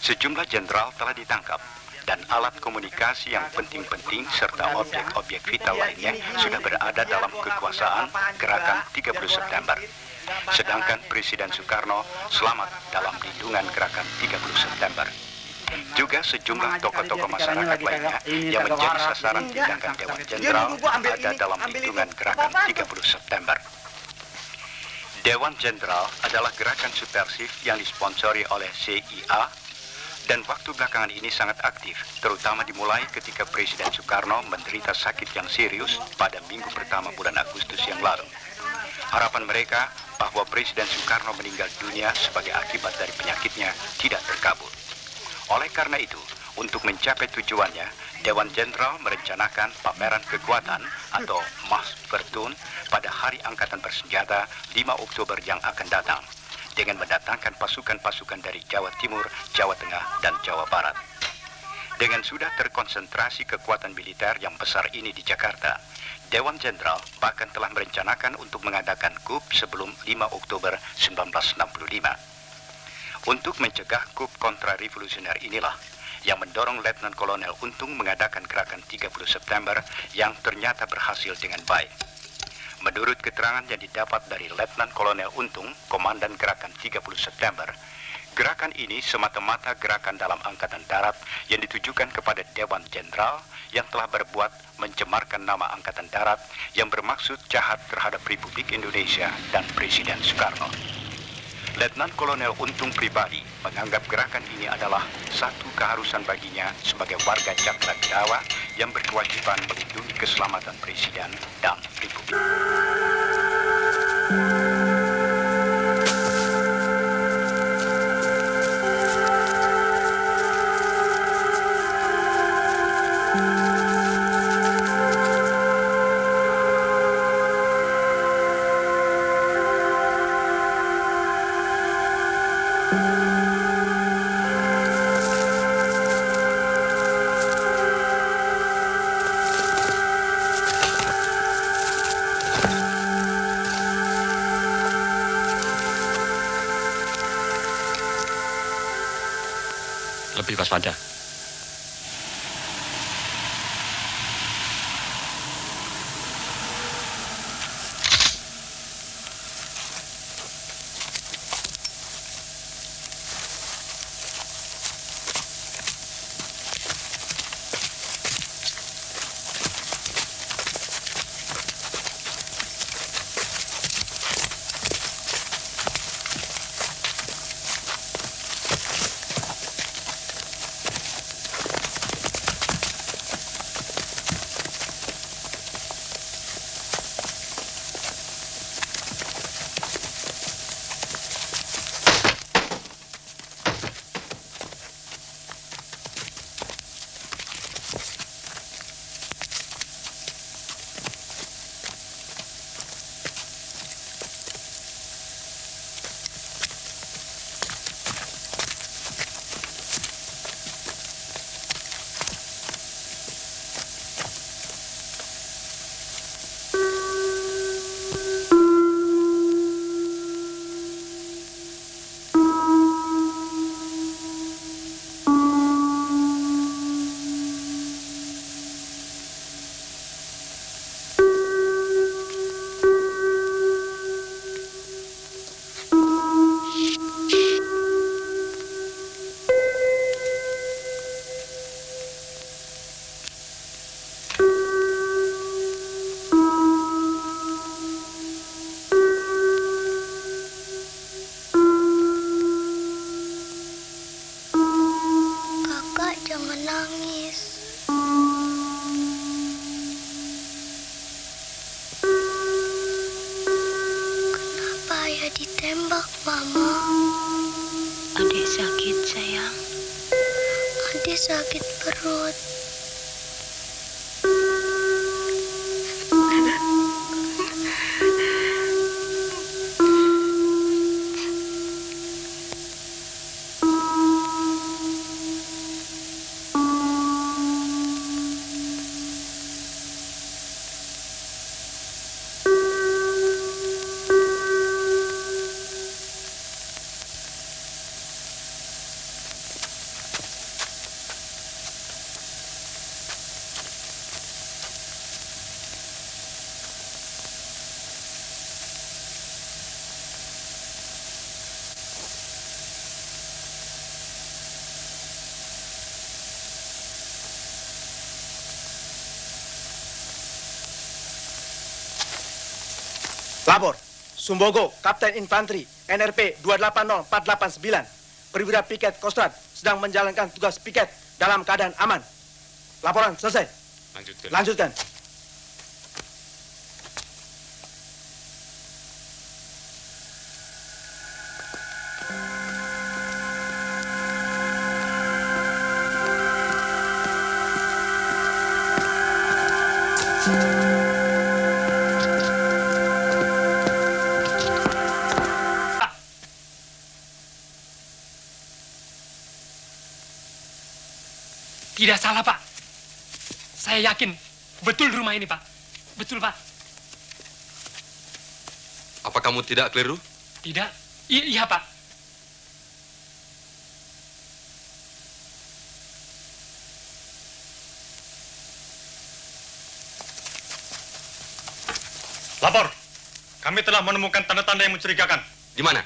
Sejumlah jenderal telah ditangkap dan alat komunikasi yang penting-penting serta objek-objek vital lainnya sudah berada dalam kekuasaan Gerakan 30 September. Sedangkan Presiden Soekarno selamat dalam lindungan Gerakan 30 September. Juga sejumlah tokoh-tokoh masyarakat lainnya yang menjadi sasaran tindakan Dewan Jenderal ada dalam lindungan Gerakan 30 September. Dewan Jenderal adalah gerakan subversif yang disponsori oleh CIA dan waktu belakangan ini sangat aktif, terutama dimulai ketika Presiden Soekarno menderita sakit yang serius pada minggu pertama bulan Agustus yang lalu. Harapan mereka bahwa Presiden Soekarno meninggal dunia sebagai akibat dari penyakitnya tidak terkabul. Oleh karena itu, untuk mencapai tujuannya, Dewan Jenderal merencanakan pameran kekuatan atau Machtvertoon pada Hari Angkatan Bersenjata 5 Oktober yang akan datang, dengan mendatangkan pasukan-pasukan dari Jawa Timur, Jawa Tengah, dan Jawa Barat. Dengan sudah terkonsentrasi kekuatan militer yang besar ini di Jakarta, Dewan Jenderal bahkan telah merencanakan untuk mengadakan coup sebelum 5 Oktober 1965. Untuk mencegah coup kontra-revolusioner inilah yang mendorong Letnan Kolonel Untung mengadakan gerakan 30 September yang ternyata berhasil dengan baik. Menurut keterangan yang didapat dari Letnan Kolonel Untung, Komandan Gerakan 30 September, gerakan ini semata-mata gerakan dalam Angkatan Darat yang ditujukan kepada Dewan Jenderal yang telah berbuat mencemarkan nama Angkatan Darat yang bermaksud jahat terhadap Republik Indonesia dan Presiden Soekarno. Letnan Kolonel Untung pribadi menganggap gerakan ini adalah satu keharusan baginya sebagai warga Cakradirawa yang berkewajiban melindungi keselamatan Presiden dan Republik. Lebih waspada. Ditembak, Mama. Adik sakit, sayang. Adik sakit perut. Labor, Sumbogo, Kapten Infanteri, NRP 280489, perwira piket Kostrad sedang menjalankan tugas piket dalam keadaan aman. Laporan selesai. Lanjutkan. Tidak salah, Pak. Saya yakin betul rumah ini, Pak. Betul, Pak. Apa kamu tidak keliru? Tidak. Iya, Pak. Lapor. Kami telah menemukan tanda-tanda yang mencurigakan. Di mana?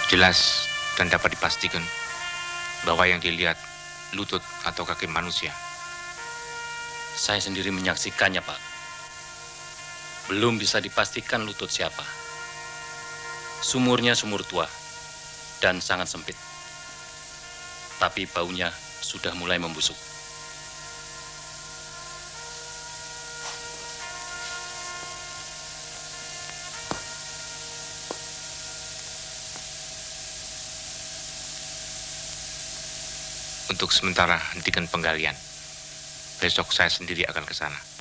Jelas dan dapat dipastikan bahwa yang dilihat lutut atau kaki manusia. Saya sendiri menyaksikannya, Pak. Belum bisa dipastikan lutut siapa. Sumurnya sumur tua dan sangat sempit. Tapi baunya sudah mulai membusuk. Untuk sementara hentikan penggalian. Besok saya sendiri akan ke sana.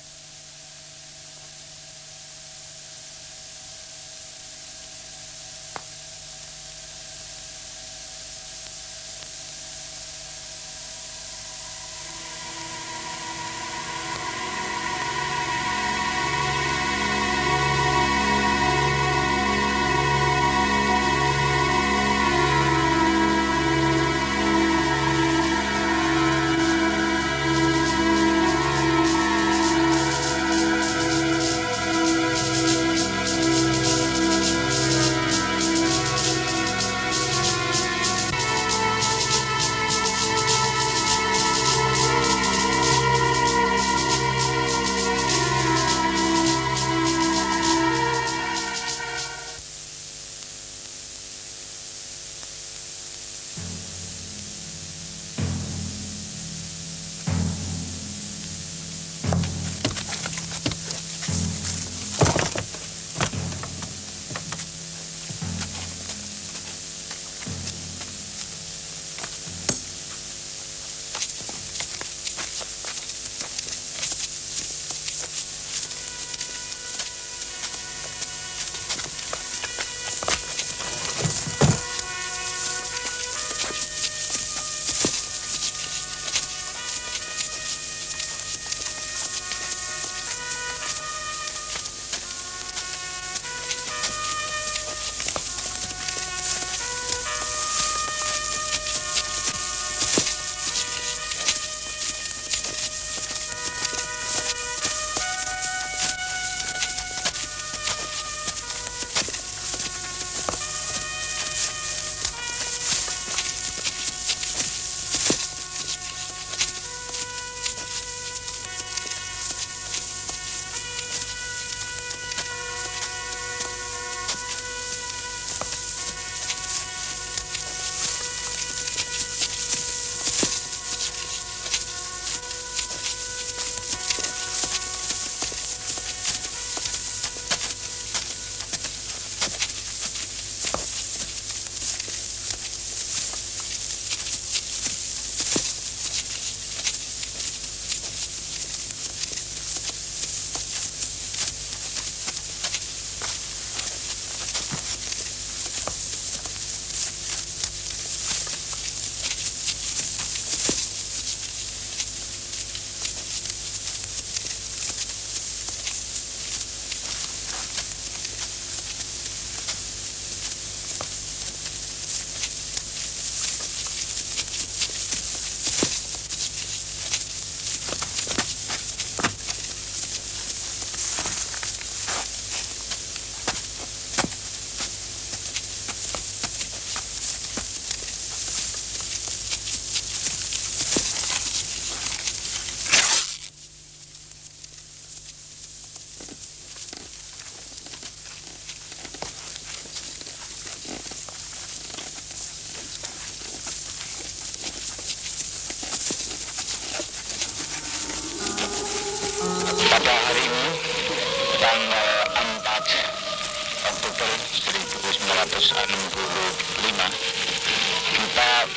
kita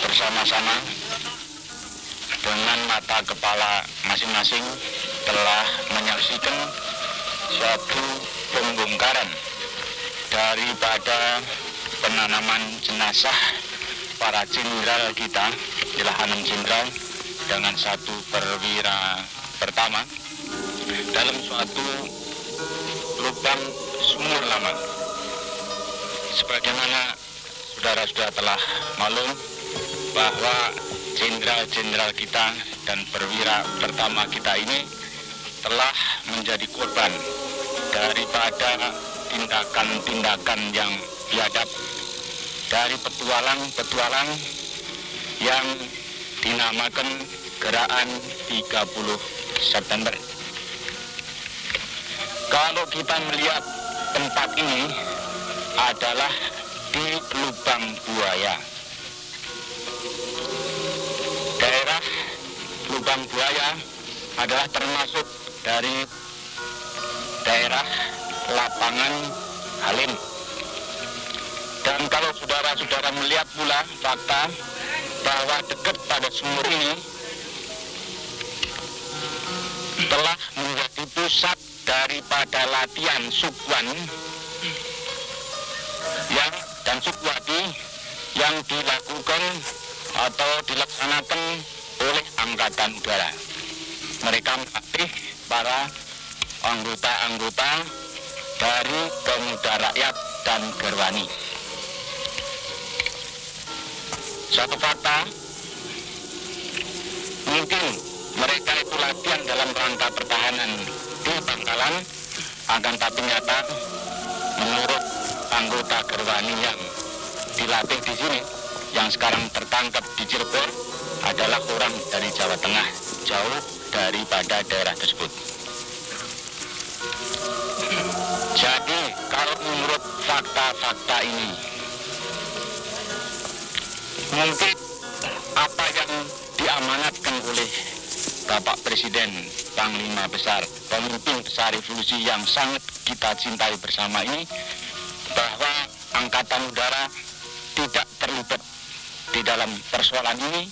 bersama-sama dengan mata kepala masing-masing telah menyaksikan suatu pembongkaran daripada penanaman jenazah para jenderal kita, ialah 6 jenderal dengan 1 perwira pertama dalam suatu lubang sumur lama. Sebagaimana saudara-saudara telah maklum bahwa jenderal-jenderal kita dan perwira pertama kita ini telah menjadi korban daripada tindakan-tindakan yang biadab dari petualang-petualang yang dinamakan Gerakan 30 September. Kalau kita melihat tempat ini adalah di Lubang Buaya. Daerah Lubang Buaya adalah termasuk dari daerah lapangan Halim. Dan kalau saudara-saudara melihat pula fakta bahwa dekat pada sumur ini telah menjadi pusat daripada latihan Sukwan dan Sukwadi yang dilakukan atau dilaksanakan oleh Angkatan Udara. Mereka melatih para anggota-anggota dari Pemuda Rakyat dan Gerwani. Satu fakta, mungkin mereka itu latihan dalam rangka pertahanan di Bangkalan, akan tapi nyata menurut anggota Gerwani yang dilatih di sini, yang sekarang tertangkap di Cirebon adalah orang dari Jawa Tengah, jauh daripada daerah tersebut. Jadi kalau menurut fakta-fakta ini, mungkin apa yang diamanatkan oleh Bapak Presiden, Panglima Besar, pemimpin besar revolusi yang sangat kita cintai bersama ini, bahwa Angkatan Udara tidak terlibat di dalam persoalan ini,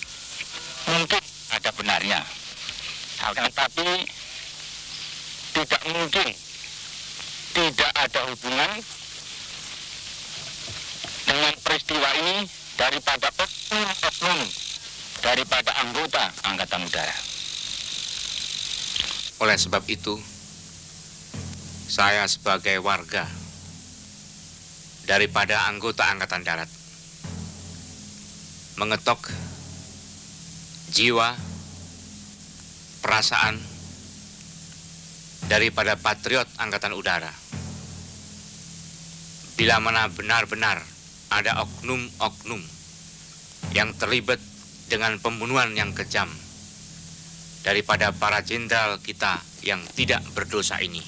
mungkin ada benarnya. Akan tapi tidak mungkin tidak ada hubungan dengan peristiwa ini daripada oknum daripada anggota Angkatan Udara. Oleh sebab itu, saya sebagai warga daripada anggota Angkatan Darat mengetok jiwa, perasaan daripada patriot Angkatan Udara. Bila mana benar-benar ada oknum-oknum yang terlibat dengan pembunuhan yang kejam daripada para jenderal kita yang tidak berdosa ini,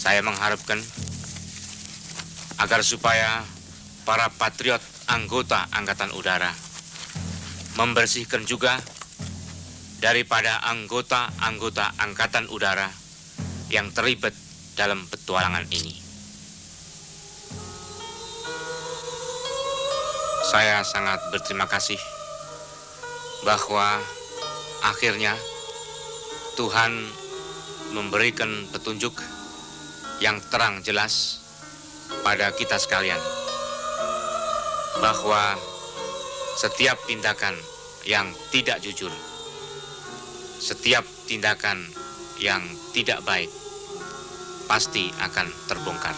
saya mengharapkan agar supaya para patriot anggota Angkatan Udara membersihkan juga daripada anggota-anggota Angkatan Udara yang terlibat dalam petualangan ini. Saya sangat berterima kasih bahwa akhirnya Tuhan memberikan petunjuk yang terang jelas pada kita sekalian bahwa setiap tindakan yang tidak jujur, setiap tindakan yang tidak baik pasti akan terbongkar.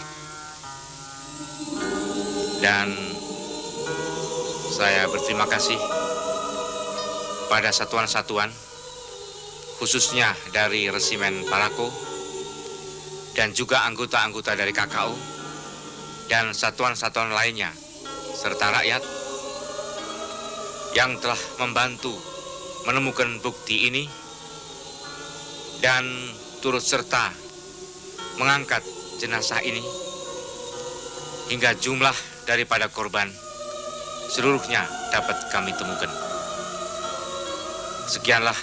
Dan saya berterima kasih pada satuan-satuan, khususnya dari Resimen Parako, dan juga anggota-anggota dari KKU, dan satuan-satuan lainnya, serta rakyat, yang telah membantu menemukan bukti ini, dan turut serta mengangkat jenazah ini, hingga jumlah daripada korban seluruhnya dapat kami temukan. Sekianlah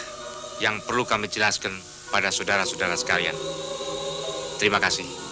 yang perlu kami jelaskan pada saudara-saudara sekalian. Terima kasih.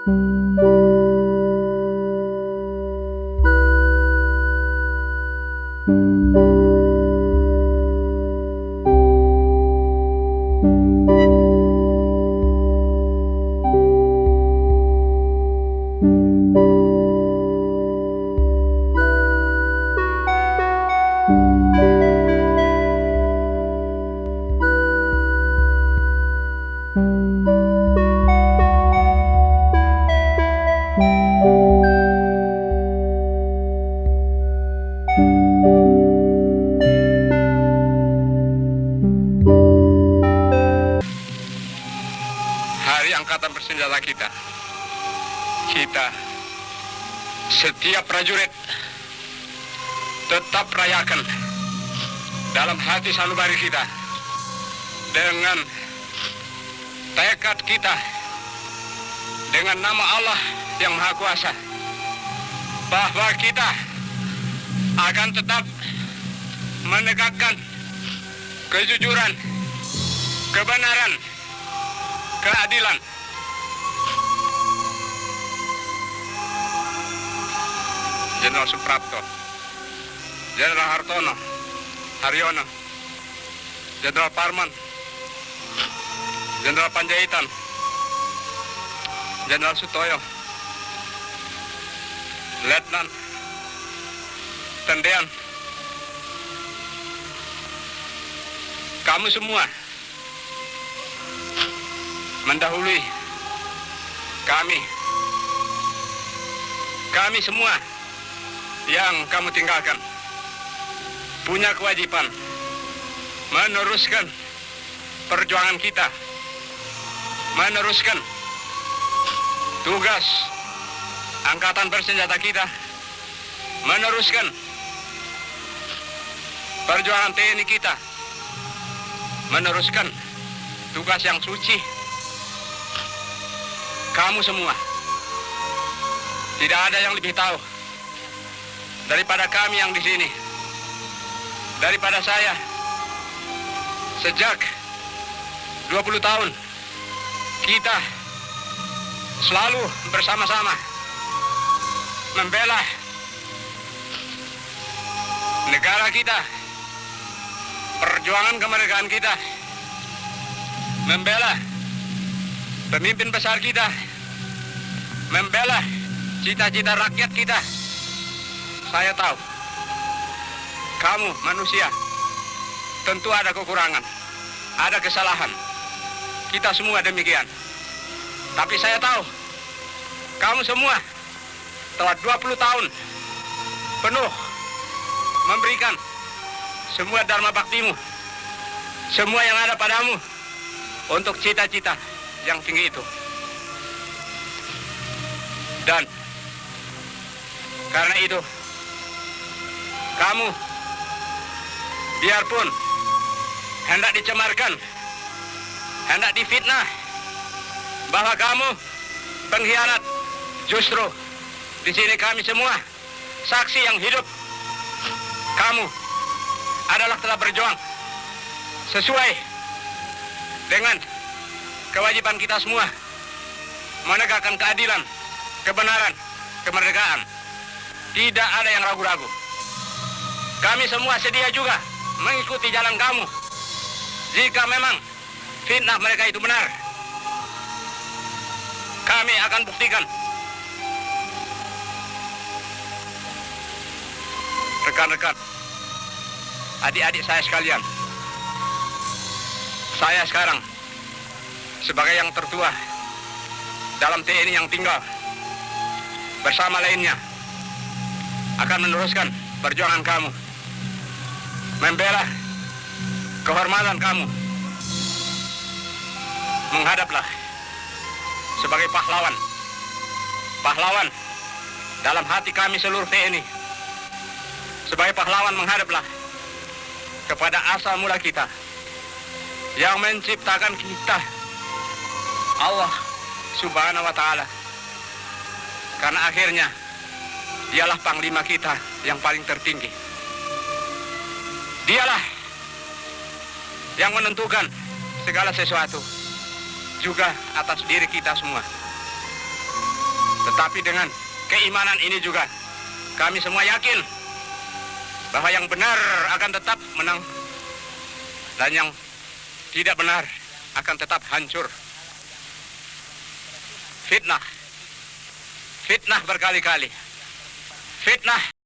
Hari Angkatan Bersenjata kita, setiap prajurit tetap rayakan dalam hati sanubari kita dengan tekad kita, dengan nama Allah yang Maha Kuasa, bahwa kita akan tetap menegakkan kejujuran, kebenaran, keadilan. Jenderal Suprapto, Jenderal Hartono, Haryono, Jenderal Parman, Jenderal Panjaitan, Jenderal Sutoyo, Letnan Tendean, kamu semua mendahului kami semua yang kamu tinggalkan punya kewajiban meneruskan perjuangan kita, meneruskan tugas Angkatan Bersenjata kita, meneruskan perjuangan TNI kita, meneruskan tugas yang suci. Kamu semua, tidak ada yang lebih tahu daripada kami yang di sini, daripada saya. Sejak 20 tahun kita selalu bersama-sama membela negara kita, perjuangan kemerdekaan kita, membela pemimpin besar kita, membela cita-cita rakyat kita. Saya tahu kamu manusia tentu ada kekurangan, ada kesalahan. Kita semua demikian. Tapi saya tahu kamu semua telah 20 tahun penuh memberikan semua dharma baktimu, semua yang ada padamu untuk cita-cita yang tinggi itu. Dan karena itu, kamu biarpun hendak dicemarkan, hendak difitnah bahwa kamu pengkhianat, justru di sini kami semua saksi yang hidup. Kamu adalah telah berjuang sesuai dengan kewajiban kita semua, menegakkan keadilan, kebenaran, kemerdekaan. Tidak ada yang ragu-ragu. Kami semua sedia juga mengikuti jalan kamu. Jika memang fitnah mereka itu benar, kami akan buktikan. Rekan-rekan, adik-adik saya sekalian, saya sekarang sebagai yang tertua dalam TNI yang tinggal bersama lainnya akan meneruskan perjuangan kamu, membela kehormatan kamu. Menghadaplah sebagai pahlawan, pahlawan dalam hati kami seluruh TNI. Sebagai pahlawan menghadaplah kepada asal mula kita yang menciptakan kita, Allah Subhanahu wa Ta'ala. Karena akhirnya dialah panglima kita yang paling tertinggi. Dialah yang menentukan segala sesuatu juga atas diri kita semua. Tetapi dengan keimanan ini juga, kami semua yakin bahwa yang benar akan tetap menang dan yang tidak benar akan tetap hancur. Fitnah berkali-kali. Fitnah